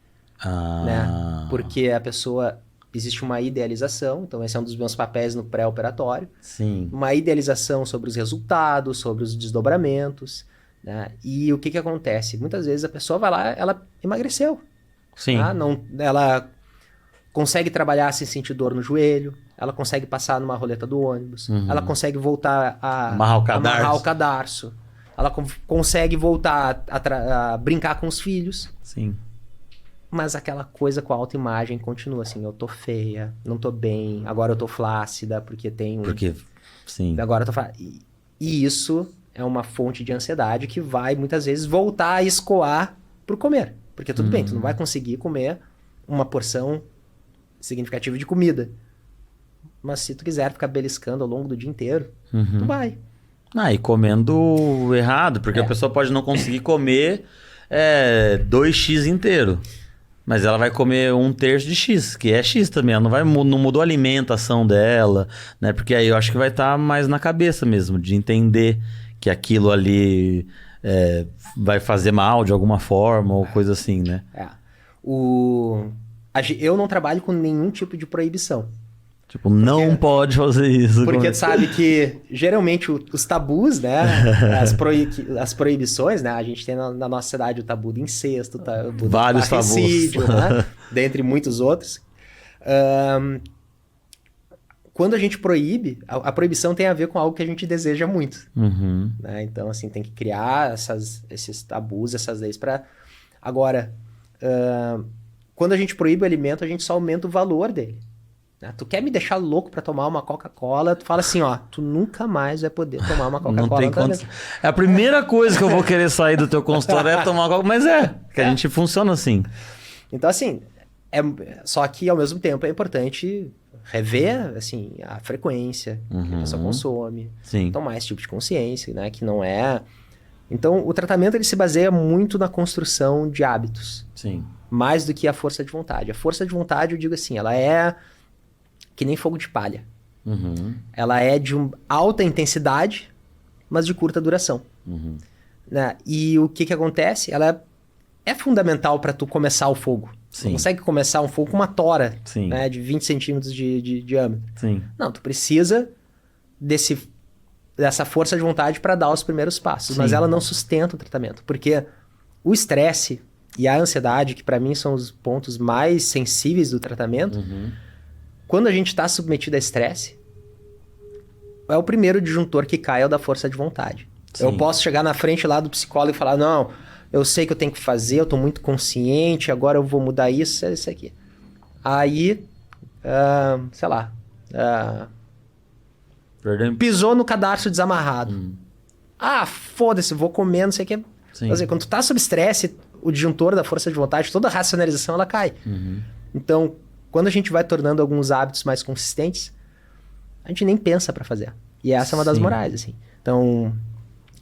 Né? Porque a pessoa... Existe uma idealização, então esse é um dos meus papéis no pré-operatório. Sim. Uma idealização sobre os resultados, sobre os desdobramentos, né? E o que acontece? Muitas vezes a pessoa vai lá, ela emagreceu. Sim. Tá? Ela consegue trabalhar sem sentir dor no joelho, ela consegue passar numa roleta do ônibus, ela consegue voltar a amarrar o cadarço, ela consegue voltar a brincar com os filhos. Sim. Mas aquela coisa com a autoimagem continua assim, eu tô feia, não tô bem, agora eu tô flácida, porque tem... sim. Agora eu tô flácida. E isso é uma fonte de ansiedade que vai, muitas vezes, voltar a escoar pro comer. Porque tudo bem, tu não vai conseguir comer uma porção significativa de comida. Mas se tu quiser ficar beliscando ao longo do dia inteiro, tu vai. E comendo errado, porque a pessoa pode não conseguir comer 2x inteiro. Mas ela vai comer 1/3 de X, que é X também. Ela não mudou a alimentação dela, né? Porque aí eu acho que vai estar mais na cabeça mesmo, de entender que aquilo ali vai fazer mal de alguma forma ou coisa assim, né? Eu não trabalho com nenhum tipo de proibição. Tipo, não pode fazer isso. Porque tu sabe que, geralmente, os tabus, né? As proibições, né? A gente tem na nossa cidade o tabu do incesto, o tabu vários do parricídio, né? Dentre muitos outros. Quando a gente proíbe, a proibição tem a ver com algo que a gente deseja muito. Né? Então, assim, tem que criar esses tabus, essas leis para... Agora, quando a gente proíbe o alimento, a gente só aumenta o valor dele. Tu quer me deixar louco pra tomar uma Coca-Cola, tu fala assim, ó, tu nunca mais vai poder tomar uma Coca-Cola. Não tem condição. É a primeira coisa que eu vou querer sair do teu consultório é tomar uma Coca-Cola, mas que a gente funciona assim. Então, assim, só que ao mesmo tempo é importante rever, assim, a frequência que a pessoa consome, tomar esse tipo de consciência, né, que não é... Então, o tratamento ele se baseia muito na construção de hábitos. Sim. Mais do que a força de vontade. A força de vontade, eu digo assim, ela é que nem fogo de palha. Ela é de alta intensidade, mas de curta duração. Né? E o que acontece? Ela é fundamental para tu começar o fogo. Não consegue começar um fogo com uma tora, Sim. né, de 20 centímetros de diâmetro. Sim. Não, tu precisa dessa força de vontade para dar os primeiros passos, mas ela não sustenta o tratamento, porque o estresse e a ansiedade, que para mim são os pontos mais sensíveis do tratamento, quando a gente está submetido a estresse, é o primeiro disjuntor que cai, é o da força de vontade. Sim. Eu posso chegar na frente lá do psicólogo e falar, não, eu sei que eu tenho que fazer, eu tô muito consciente, agora eu vou mudar isso aqui. Aí, sei lá, pisou no cadarço desamarrado. Foda-se, vou comer, não sei o que. Quer dizer, quando tu tá sob estresse, o disjuntor da força de vontade, toda a racionalização, ela cai. Então, quando a gente vai tornando alguns hábitos mais consistentes, a gente nem pensa pra fazer. E essa é uma das morais, assim. Então,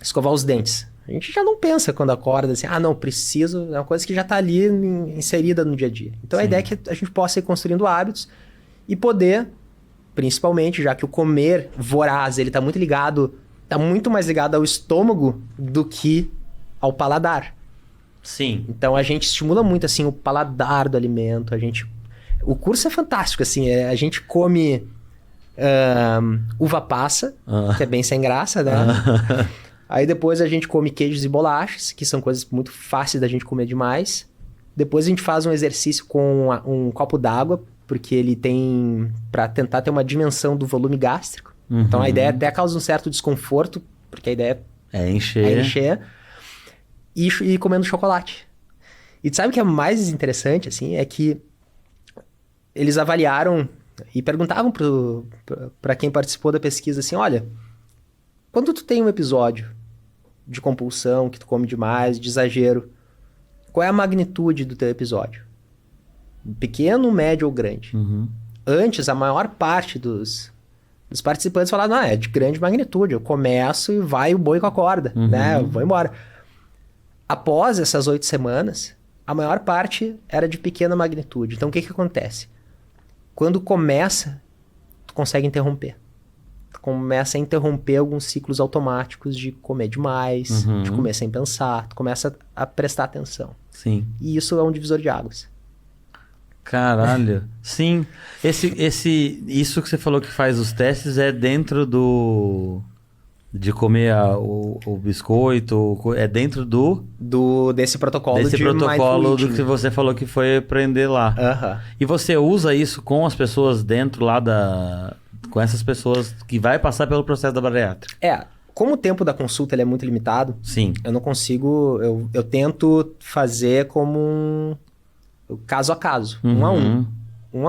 escovar os dentes. A gente já não pensa quando acorda, assim, não, preciso... É uma coisa que já tá ali inserida no dia a dia. Então, a ideia é que a gente possa ir construindo hábitos e poder, principalmente, já que o comer voraz, ele tá muito ligado... Tá muito mais ligado ao estômago do que ao paladar. Sim. Então, a gente estimula muito, assim, o paladar do alimento. O curso é fantástico, assim. A gente come uva passa, que é bem sem graça, né? Aí depois a gente come queijos e bolachas, que são coisas muito fáceis da gente comer demais. Depois a gente faz um exercício com um copo d'água, porque ele tem... para tentar ter uma dimensão do volume gástrico. Então a ideia até causa um certo desconforto, porque a ideia é encher. E comendo chocolate. E tu sabe o que é mais interessante, assim, é que eles avaliaram e perguntavam para quem participou da pesquisa, assim, olha, quando tu tem um episódio de compulsão, que tu come demais, de exagero, qual é a magnitude do teu episódio? Pequeno, médio ou grande? Antes, a maior parte dos participantes falaram, é de grande magnitude, eu começo e vai o boi com a corda, né? Eu vou embora. Após essas 8 semanas, a maior parte era de pequena magnitude. Então, o que acontece? Quando começa, tu consegue interromper. Tu começa a interromper alguns ciclos automáticos de comer demais, de comer sem pensar. Tu começa a prestar atenção. Sim. E isso é um divisor de águas. Caralho. Sim. Isso que você falou que faz os testes é dentro de comer o biscoito, é dentro desse protocolo desse de protocolo do que você falou que foi aprender lá. E você usa isso com as pessoas dentro lá com essas pessoas que vai passar pelo processo da bariátrica? Como o tempo da consulta ele é muito limitado, sim, eu não consigo, eu tento fazer como um caso a caso, um a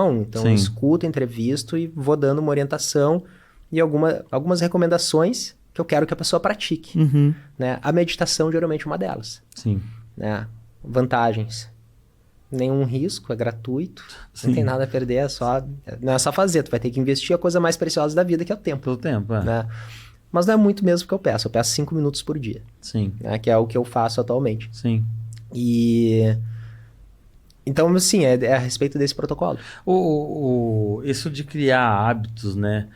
um. Então, eu escuto, entrevisto e vou dando uma orientação e algumas recomendações que eu quero que a pessoa pratique. Né? A meditação geralmente é uma delas. Sim. Né? Vantagens. Nenhum risco, é gratuito, não tem nada a perder, não é só fazer, tu vai ter que investir a coisa mais preciosa da vida, que é o tempo. O tempo, né? Mas não é muito mesmo que eu peço 5 minutos por dia. Sim. Né? Que é o que eu faço atualmente. Sim. Então, assim, é a respeito desse protocolo. Isso de criar hábitos, né?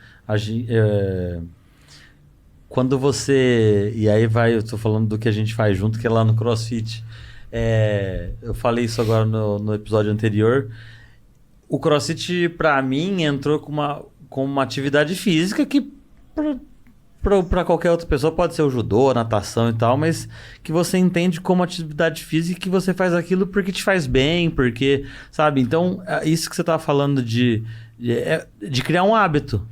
Quando você... E aí eu tô falando do que a gente faz junto, que é lá no CrossFit. Eu falei isso agora no episódio anterior. O CrossFit, pra mim, entrou com uma atividade física que... Para qualquer outra pessoa pode ser o judô, a natação e tal, mas que você entende como atividade física e que você faz aquilo porque te faz bem, porque, sabe? Então, isso que você estava falando de criar um hábito.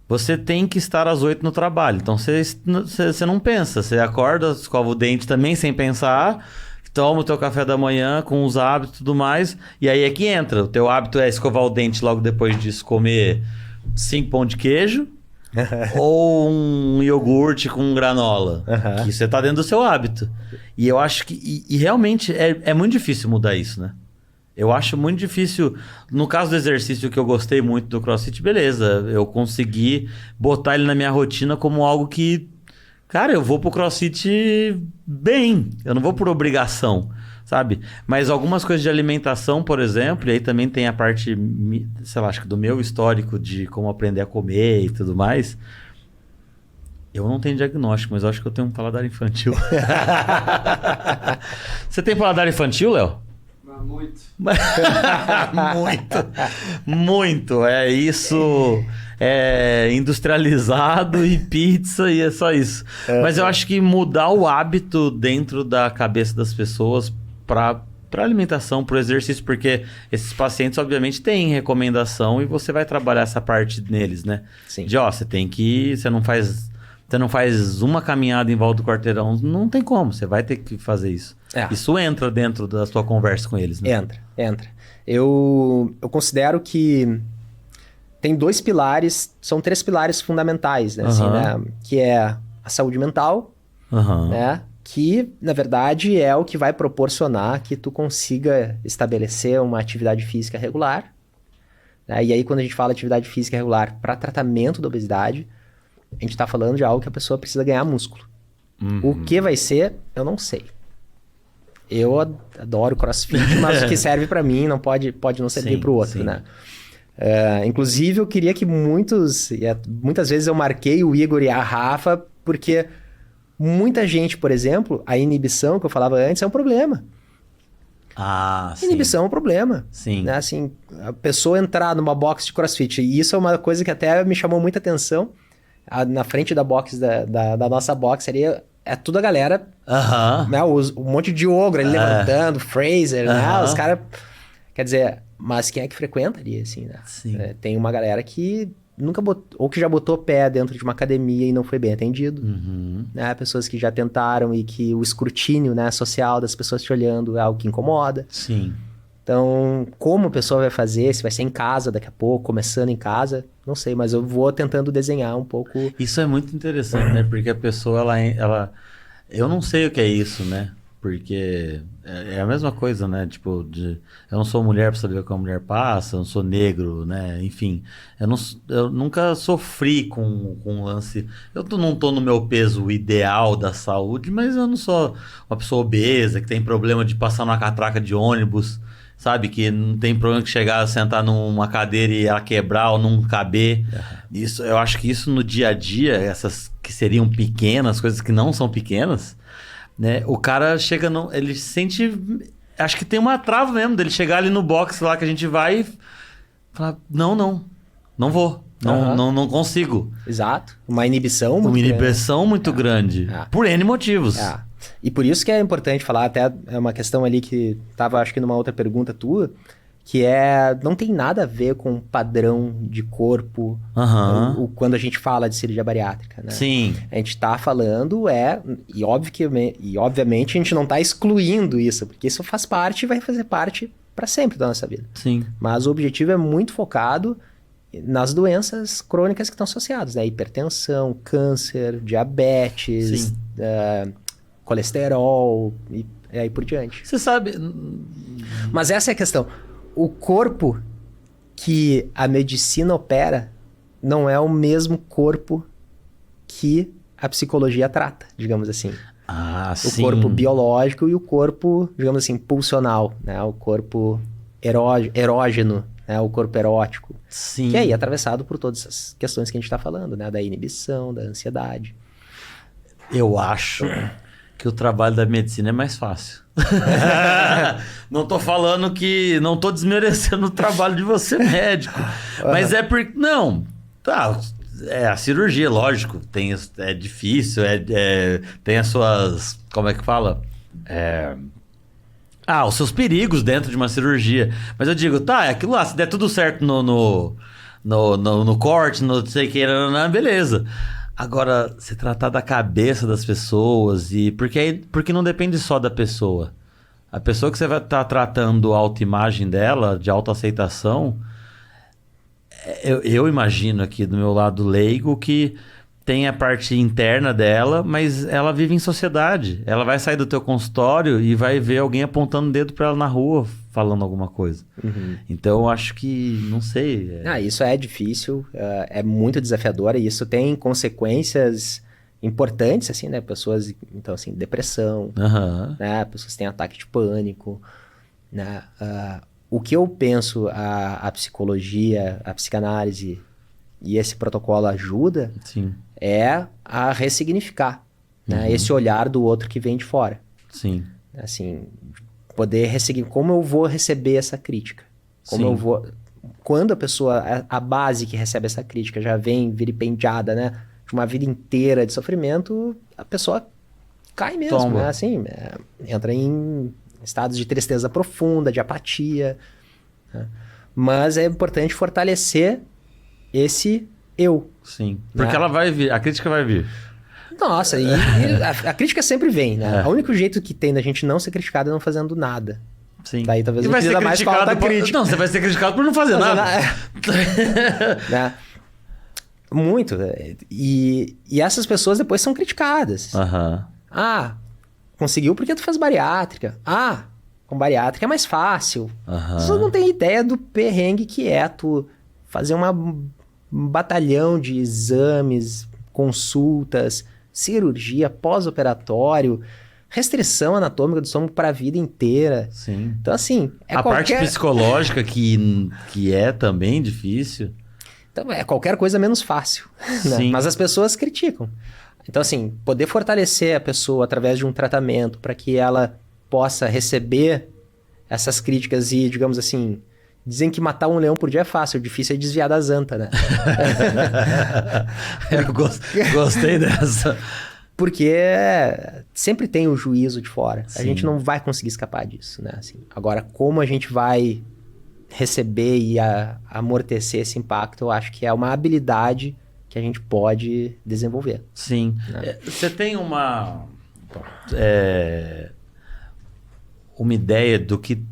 Você tem que estar às 8 no trabalho. Então, você não pensa. Você acorda, escova o dente também sem pensar, toma o teu café da manhã com os hábitos e tudo mais, e aí é que entra. O teu hábito é escovar o dente logo depois disso, comer 5 pão de queijo, ou um iogurte com granola. Que você tá dentro do seu hábito. E eu acho que... E realmente é muito difícil mudar isso, né? Eu acho muito difícil... No caso do exercício que eu gostei muito do CrossFit, beleza. Eu consegui botar ele na minha rotina como algo que... Cara, eu vou pro CrossFit bem. Eu não vou por obrigação, sabe? Mas algumas coisas de alimentação, por exemplo, e aí também tem a parte, sei lá, acho que do meu histórico de como aprender a comer e tudo mais. Eu não tenho diagnóstico, mas eu acho que eu tenho um paladar infantil. Você tem paladar infantil, Léo? Não, Muito. Muito. É isso. É industrializado e pizza e é só isso. Mas eu acho que mudar o hábito dentro da cabeça das pessoas para alimentação, para o exercício, porque esses pacientes obviamente têm recomendação e você vai trabalhar essa parte neles, né? Sim. De você tem que, você não faz uma caminhada em volta do quarteirão, não tem como, você vai ter que fazer isso. Isso entra dentro da sua conversa com eles, né? Entra. Eu considero que tem são 3 pilares fundamentais, né? Assim, né? Que é a saúde mental, né? Que, na verdade, é o que vai proporcionar que tu consiga estabelecer uma atividade física regular. Né? E aí, quando a gente fala atividade física regular para tratamento da obesidade, a gente está falando de algo que a pessoa precisa ganhar músculo. O que vai ser, eu não sei. Eu adoro CrossFit, mas o que serve para mim não pode não servir para o outro, né? Inclusive, eu queria que muitas vezes eu marquei o Igor e a Rafa, porque muita gente, por exemplo, a inibição que eu falava antes é um problema. Inibição é um problema. Sim. Né? Assim, a pessoa entrar numa box de CrossFit, e isso é uma coisa que até me chamou muita atenção, na frente da box, da nossa box ali, é tudo a galera, né? Um monte de ogro ali levantando, Fraser, né? Os caras... Quer dizer, mas quem é que frequenta ali, assim, né? Sim. Tem uma galera que nunca botou, ou que já botou pé dentro de uma academia e não foi bem atendido. Né? Pessoas que já tentaram e que o escrutínio, né, social das pessoas te olhando é algo que incomoda. Sim. Então, como a pessoa vai fazer, se vai ser em casa daqui a pouco, começando em casa, não sei, mas eu vou tentando desenhar um pouco... Isso é muito interessante, né? Porque a pessoa, ela... Eu não sei o que é isso, né? Porque é a mesma coisa, né? Tipo, eu não sou mulher pra saber o que uma mulher passa, eu não sou negro, né? Enfim, eu nunca sofri com um lance... Eu não tô no meu peso ideal da saúde, mas eu não sou uma pessoa obesa, que tem problema de passar numa catraca de ônibus, sabe? Que não tem problema de chegar, sentar numa cadeira e ela quebrar ou não caber. Isso, eu acho que isso no dia a dia, essas que seriam pequenas, coisas que não são pequenas, né? O cara chega, ele sente... Acho que tem uma trava mesmo dele chegar ali no box lá que a gente vai e falar, não vou. Não consigo. Exato. Uma inibição muito Uma grande. Inibição muito grande. Por N motivos. E por isso que é importante falar, até é uma questão ali que estava, acho que numa outra pergunta tua, que não tem nada a ver com padrão de corpo, quando a gente fala de cirurgia bariátrica, né? Sim. A gente está falando, e obviamente a gente não está excluindo isso, porque isso faz parte e vai fazer parte para sempre da nossa vida. Sim. Mas o objetivo é muito focado nas doenças crônicas que estão associadas, né? Hipertensão, câncer, diabetes, colesterol e aí por diante. Você sabe... Mas essa é a questão. O corpo que a medicina opera não é o mesmo corpo que a psicologia trata, digamos assim. O corpo biológico e o corpo, digamos assim, pulsional, né? O corpo erógeno, né? O corpo erótico. Sim. Que é aí atravessado por todas essas questões que a gente está falando, né? Da inibição, da ansiedade. Eu acho que o trabalho da medicina é mais fácil. Não tô falando que... Não tô desmerecendo o trabalho de você, médico. Mas é porque... Não. É a cirurgia, lógico. É difícil. Tem as suas... Como é que fala? Os seus perigos dentro de uma cirurgia. Mas eu digo, é aquilo lá. Se der tudo certo no corte, no sei que, beleza. Agora, se tratar da cabeça das pessoas porque não depende só da pessoa. A pessoa que você vai estar tratando a autoimagem dela, de autoaceitação, eu imagino aqui do meu lado leigo que tem a parte interna dela, mas ela vive em sociedade. Ela vai sair do teu consultório e vai ver alguém apontando o dedo para ela na rua, falando alguma coisa. Então, eu acho que, não sei... Isso é difícil, é muito desafiador e isso tem consequências importantes, assim, né? Pessoas, então, assim, depressão, né? Pessoas têm ataque de pânico, né? O que eu penso, a psicologia, a psicanálise e esse protocolo ajuda é a ressignificar, né? Esse olhar do outro que vem de fora. Sim. Assim... poder receber, como eu vou receber essa crítica? Como Sim. eu vou... Quando a pessoa, a base que recebe essa crítica já vem vilipendiada, né? De uma vida inteira de sofrimento, a pessoa cai mesmo, Tomba. né? Assim, entra em estados de tristeza profunda, de apatia, né? Mas é importante fortalecer esse eu. Sim. Porque Né? ela vai vir, a crítica vai vir. Nossa, e a crítica sempre vem, né? É. O único jeito que tem da gente não ser criticado é não fazendo nada. Sim. Daí talvez E a vai gente ser ainda mais criticado falta crítica. Não, você vai ser criticado por não fazer nada. Né? Muito. E essas pessoas depois são criticadas. Aham. Ah, conseguiu porque tu fez bariátrica. Ah, com bariátrica é mais fácil. Aham. Você não tem ideia do perrengue que é tu fazer um batalhão de exames, consultas, cirurgia, pós-operatório, restrição anatômica do estômago para a vida inteira. Sim. Então, assim, A parte psicológica que é também difícil. Então, é qualquer coisa menos fácil. Né? Sim. Mas as pessoas criticam. Então, assim, poder fortalecer a pessoa através de um tratamento para que ela possa receber essas críticas e, digamos assim, dizem que matar um leão por dia é fácil, o difícil é desviar das antas, né? Eu gostei dessa. Porque sempre tem o juízo de fora. Sim. A gente não vai conseguir escapar disso, né? Assim, agora, como a gente vai receber e amortecer esse impacto, eu acho que é uma habilidade que a gente pode desenvolver. Sim. Né? Você tem uma ideia do que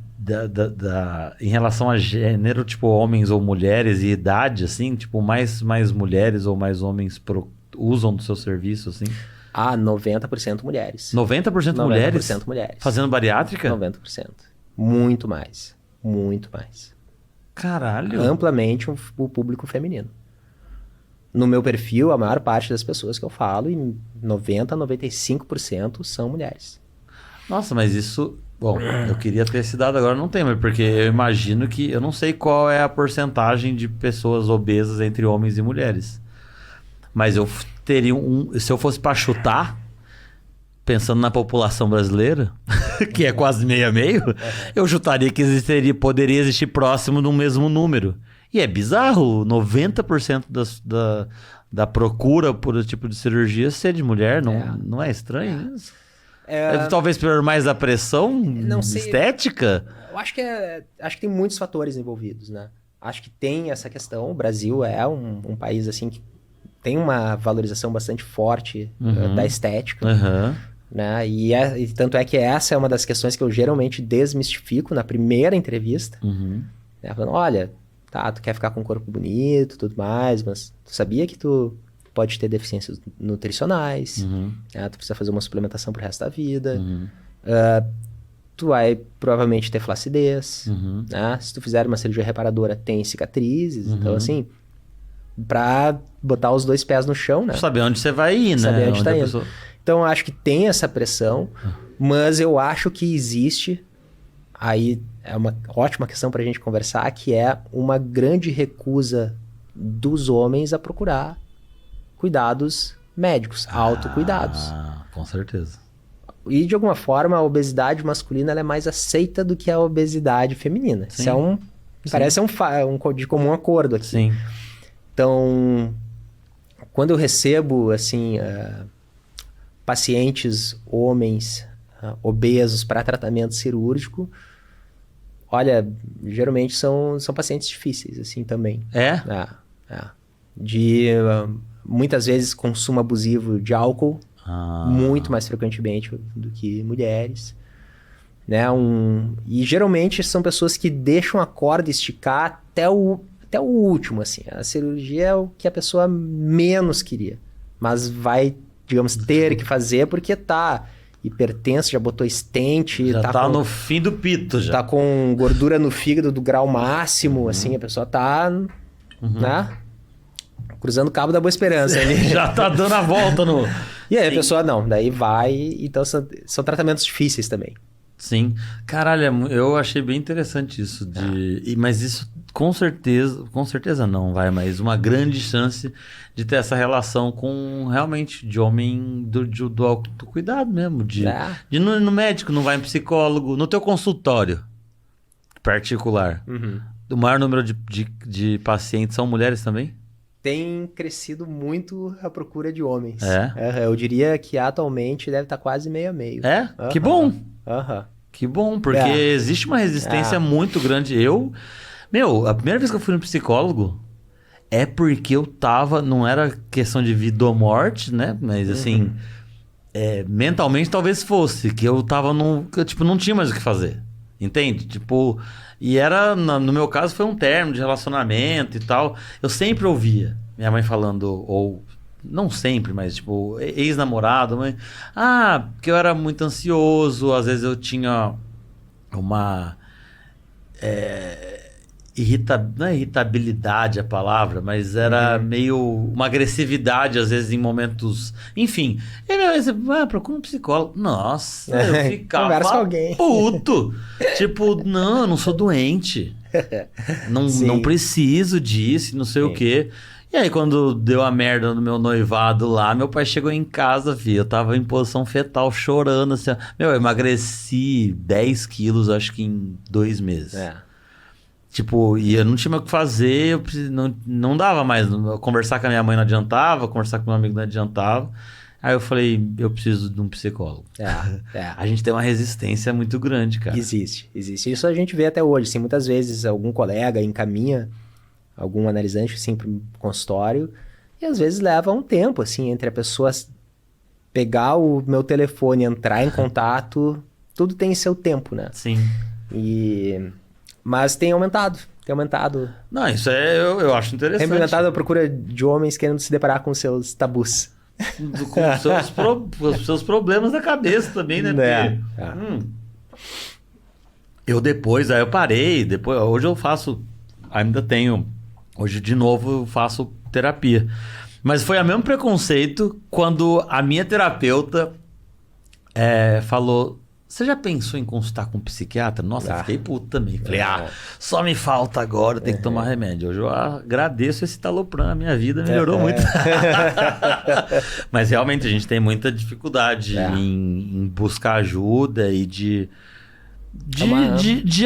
em relação a gênero, tipo homens ou mulheres e idade, assim, tipo mais mulheres ou mais homens usam do seu serviço, assim? 90% mulheres. 90% mulheres? 90% mulheres. Fazendo bariátrica? 90%. Muito mais. Muito mais. Caralho. Amplamente o público feminino. No meu perfil, a maior parte das pessoas que eu falo, 90% a 95% são mulheres. Nossa, mas isso... Bom, eu queria ter esse dado, agora não tem, mas porque eu imagino que... Eu não sei qual é a porcentagem de pessoas obesas entre homens e mulheres. Mas eu teria se eu fosse para chutar, pensando na população brasileira, que é quase meio a meio, eu chutaria que poderia existir próximo de um mesmo número. E é bizarro, 90% da procura por esse tipo de cirurgia ser de mulher, não é estranho isso? Talvez por mais da pressão Não sei. estética? Eu acho que tem muitos fatores envolvidos, né? Acho que tem essa questão. O Brasil é um país assim que tem uma valorização bastante forte da estética. Uhum. Né? E tanto é que essa é uma das questões que eu geralmente desmistifico na primeira entrevista. Uhum. Né? Falando, olha, tá, tu quer ficar com um corpo bonito e tudo mais, mas tu sabia que tu pode ter deficiências nutricionais, né? Tu precisa fazer uma suplementação pro resto da vida, tu vai provavelmente ter flacidez, né? Se tu fizer uma cirurgia reparadora, tem cicatrizes, então assim, pra botar os dois pés no chão, né? Saber onde você vai ir, né? Saber onde tá a indo. pessoa... Então, eu acho que tem essa pressão, mas eu acho que existe, aí é uma ótima questão pra gente conversar, que é uma grande recusa dos homens a procurar cuidados médicos, autocuidados. Com certeza. E, de alguma forma, a obesidade masculina ela é mais aceita do que a obesidade feminina. Sim. Isso parece de comum acordo aqui. Sim. Então, quando eu recebo, assim, pacientes homens obesos para tratamento cirúrgico, olha, geralmente são pacientes difíceis, assim, também. É? Muitas vezes consumo abusivo de álcool, muito mais frequentemente do que mulheres. Né? E geralmente são pessoas que deixam a corda esticar até o último, assim. A cirurgia é o que a pessoa menos queria, mas vai, digamos, ter que fazer porque tá hipertenso, já botou stent, Já tá no fim do pito já. Tá com gordura no fígado do grau máximo, assim, a pessoa tá, né? Cruzando o Cabo da Boa Esperança ali. Já tá dando a volta no... E aí a pessoa não, daí vai, então são tratamentos difíceis também. Sim. Caralho, eu achei bem interessante isso. Mas isso com certeza não, mas uma grande chance de ter essa relação com, realmente, de homem do autocuidado mesmo, de ir no médico, não vai em psicólogo, no teu consultório particular. O maior número de pacientes são mulheres também? Tem crescido muito a procura de homens. É? Eu diria que atualmente deve estar quase meio a meio. É? Que bom! Que bom, porque existe uma resistência muito grande. A primeira vez que eu fui no psicólogo é porque eu tava, não era questão de vida ou morte, né? Mas assim, mentalmente talvez fosse, que eu tava que eu, tipo, não tinha mais o que fazer. Entende? Tipo, e era, no meu caso, foi um término de relacionamento e tal. Eu sempre ouvia minha mãe falando, ou não sempre, mas tipo, ex-namorado, mãe, porque eu era muito ansioso, às vezes eu tinha uma não é irritabilidade a palavra, mas era meio uma agressividade, às vezes, em momentos. Enfim. E aí minha mãe disse, procura um psicólogo. Nossa, eu ficava conversa com alguém. puto. Tipo, não, eu não sou doente. Não preciso disso, não sei o quê. E aí, quando deu a merda no meu noivado lá, meu pai chegou em casa, filho. Eu tava em posição fetal, chorando, assim. Eu emagreci 10 quilos, acho que em 2 meses. Tipo, e eu não tinha mais o que fazer, não dava mais. Conversar com a minha mãe não adiantava, conversar com meu amigo não adiantava. Aí eu falei, eu preciso de um psicólogo. A gente tem uma resistência muito grande, cara. Existe. Isso a gente vê até hoje. Assim, muitas vezes algum colega encaminha algum analisante assim, para o consultório e às vezes leva um tempo assim, entre a pessoa pegar o meu telefone e entrar em contato. Tudo tem seu tempo, né? Sim. Mas tem aumentado. Não, isso eu acho interessante. Tem aumentado a procura de homens querendo se deparar com seus tabus. Com os seus problemas da cabeça também, né? Aí eu parei, hoje eu faço, ainda tenho, hoje de novo eu faço terapia. Mas foi o mesmo preconceito quando a minha terapeuta falou, você já pensou em consultar com um psiquiatra? Nossa, eu fiquei puto também. Falei, só me falta agora, tem que tomar remédio. Hoje eu agradeço esse Talopram, a minha vida melhorou muito. Mas realmente a gente tem muita dificuldade em buscar ajuda e de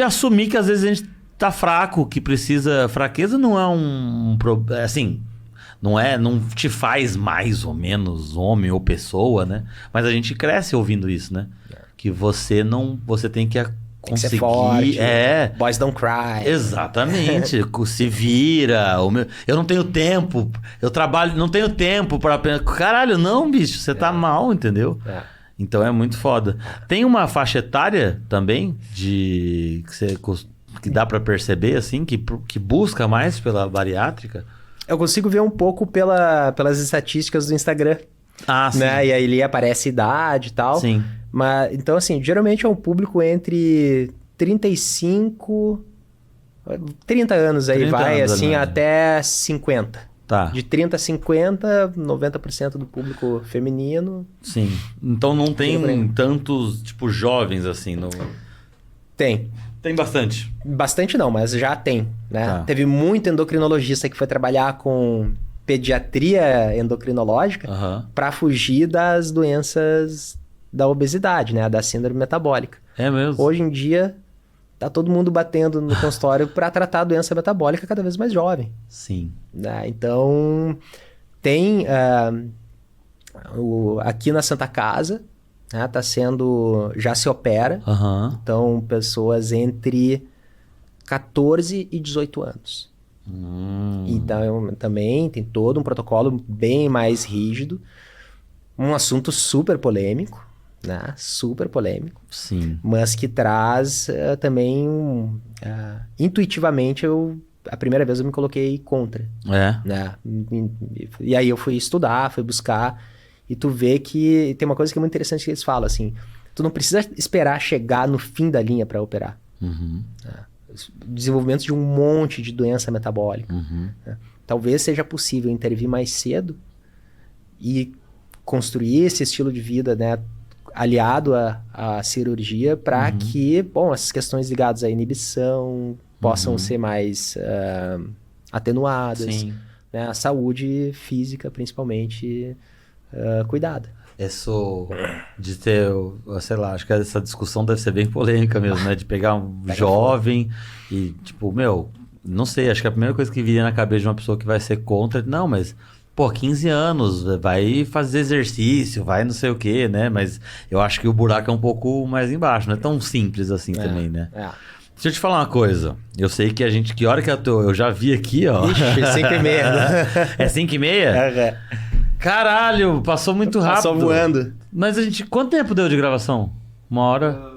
assumir que às vezes a gente tá fraco, que precisa... Fraqueza não é um problema... Assim, não te faz mais ou menos homem ou pessoa, né? Mas a gente cresce ouvindo isso, né? Que você tem que conseguir... Tem que ser forte, boys don't cry. Exatamente. Se vira. Eu não tenho tempo. Eu trabalho, não tenho tempo para... Caralho, não, bicho. Você tá mal, entendeu? Então é muito foda. Tem uma faixa etária também que dá para perceber, assim, que busca mais pela bariátrica? Eu consigo ver um pouco pelas estatísticas do Instagram. Sim. Né? E aí ali aparece idade e tal. Sim. Mas, então, assim, geralmente é um público entre 30 anos aí, 30 vai, anos, assim, né? até 50. Tá. De 30 a 50, 90% do público feminino. Sim. Então não tem tantos, tipo, jovens assim no... Tem. Tem bastante. Bastante não, mas já tem, né? Tá. Teve muito endocrinologista que foi trabalhar com pediatria endocrinológica para fugir das doenças da obesidade, né? Da síndrome metabólica. É mesmo? Hoje em dia, tá todo mundo batendo no consultório para tratar a doença metabólica cada vez mais jovem. Sim. Né? Então, tem aqui na Santa Casa, né? Já se opera. Então, pessoas entre 14 e 18 anos. Então, também tem todo um protocolo bem mais rígido. Um assunto super polêmico, né? Super polêmico. Sim. Mas que traz também... intuitivamente, a primeira vez eu me coloquei contra. Né? E aí eu fui estudar, fui buscar. E tu vê que tem uma coisa que é muito interessante que eles falam, assim... Tu não precisa esperar chegar no fim da linha para operar. Desenvolvimento de um monte de doença metabólica. Né? Talvez seja possível intervir mais cedo e construir esse estilo de vida, né, aliado à cirurgia para que, bom, essas questões ligadas à inibição possam ser mais atenuadas, Sim. né? A saúde física, principalmente, cuidada. Isso de ter, sei lá, acho que essa discussão deve ser bem polêmica mesmo, né? De pegar um jovem e, tipo, não sei, acho que a primeira coisa que viria na cabeça de uma pessoa que vai ser contra, não, mas, pô, 15 anos, vai fazer exercício, vai não sei o quê, né? Mas eu acho que o buraco é um pouco mais embaixo, não é tão simples assim também, né? Deixa eu te falar uma coisa. Eu sei que que hora que eu já vi aqui, ó. Ixi, 5h30. É 5h30? Caralho, passou muito rápido. Passou voando. Mas quanto tempo deu de gravação? 1 hora?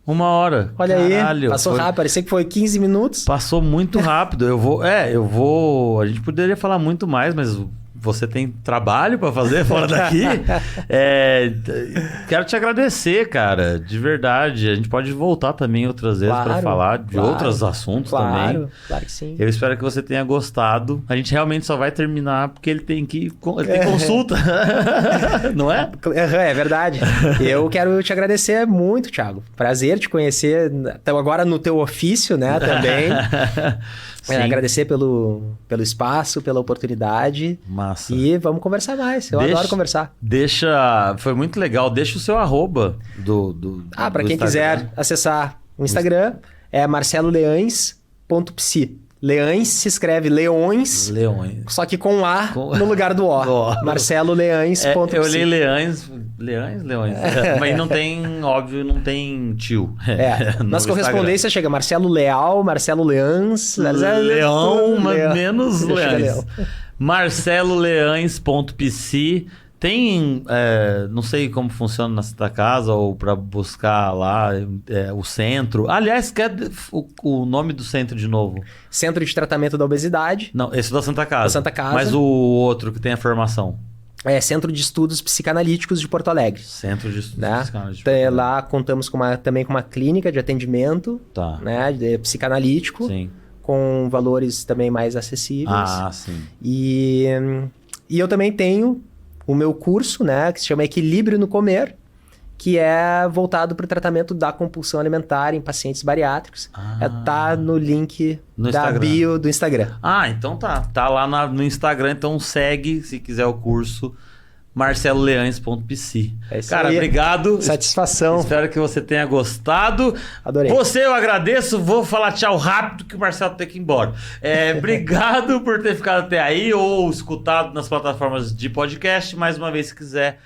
1 hora. Olha Caralho, aí, passou rápido. Parecia que foi 15 minutos. Passou muito rápido. Eu vou... A gente poderia falar muito mais, mas você tem trabalho pra fazer fora daqui. Quero te agradecer, cara, de verdade. A gente pode voltar também outras vezes pra falar de outros assuntos também. Claro que sim. Eu espero que você tenha gostado. A gente realmente só vai terminar porque ele tem consulta. Não é? É verdade. Eu quero te agradecer muito, Thiago. Prazer te conhecer. Então, agora no teu ofício, né, também. Agradecer pelo espaço, pela oportunidade. Massa. E vamos conversar mais. Eu adoro conversar. Foi muito legal. Deixa o seu arroba para quem quiser acessar o Instagram, é marceloleães.psi. Leães se escreve Leões, só que com A no lugar do O. marceloleães.psi. Eu olhei Leões. Mas não tem, óbvio, não tem tio. Nas correspondências chega Marcelo Leal, Marcelo Leães. Leão, mas menos Leães. marceloleães.psi. Tem, não sei como funciona na Santa Casa ou para buscar lá o centro. Aliás, quer o nome do centro de novo? Centro de Tratamento da Obesidade. Não, esse da Santa Casa. Da Santa Casa. Mas o outro que tem a formação. Centro de Estudos Psicanalíticos de Porto Alegre. Centro de Estudos Psicanalíticos de Porto Alegre. Lá contamos também com uma clínica de atendimento de psicanalítico. Sim. Com valores também mais acessíveis. Sim. E eu também tenho o meu curso, né, que se chama Equilíbrio no Comer, que é voltado para o tratamento da compulsão alimentar em pacientes bariátricos. Tá no link da bio do Instagram. Então tá. Tá lá no Instagram, então segue, se quiser o curso, marceloleães.psi. Cara, obrigado. Satisfação. Espero que você tenha gostado. Adorei. Você eu agradeço. Vou falar tchau rápido que o Marcelo tem que ir embora. Obrigado por ter ficado até aí ou escutado nas plataformas de podcast. Mais uma vez, se quiser,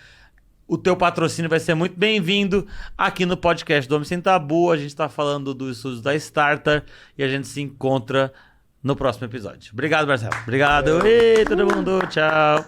o teu patrocínio vai ser muito bem-vindo aqui no podcast do Homem Sem Tabu. A gente está falando dos estudos da Starter e a gente se encontra no próximo episódio. Obrigado, Marcelo. Obrigado. Ei, todo mundo. Tchau.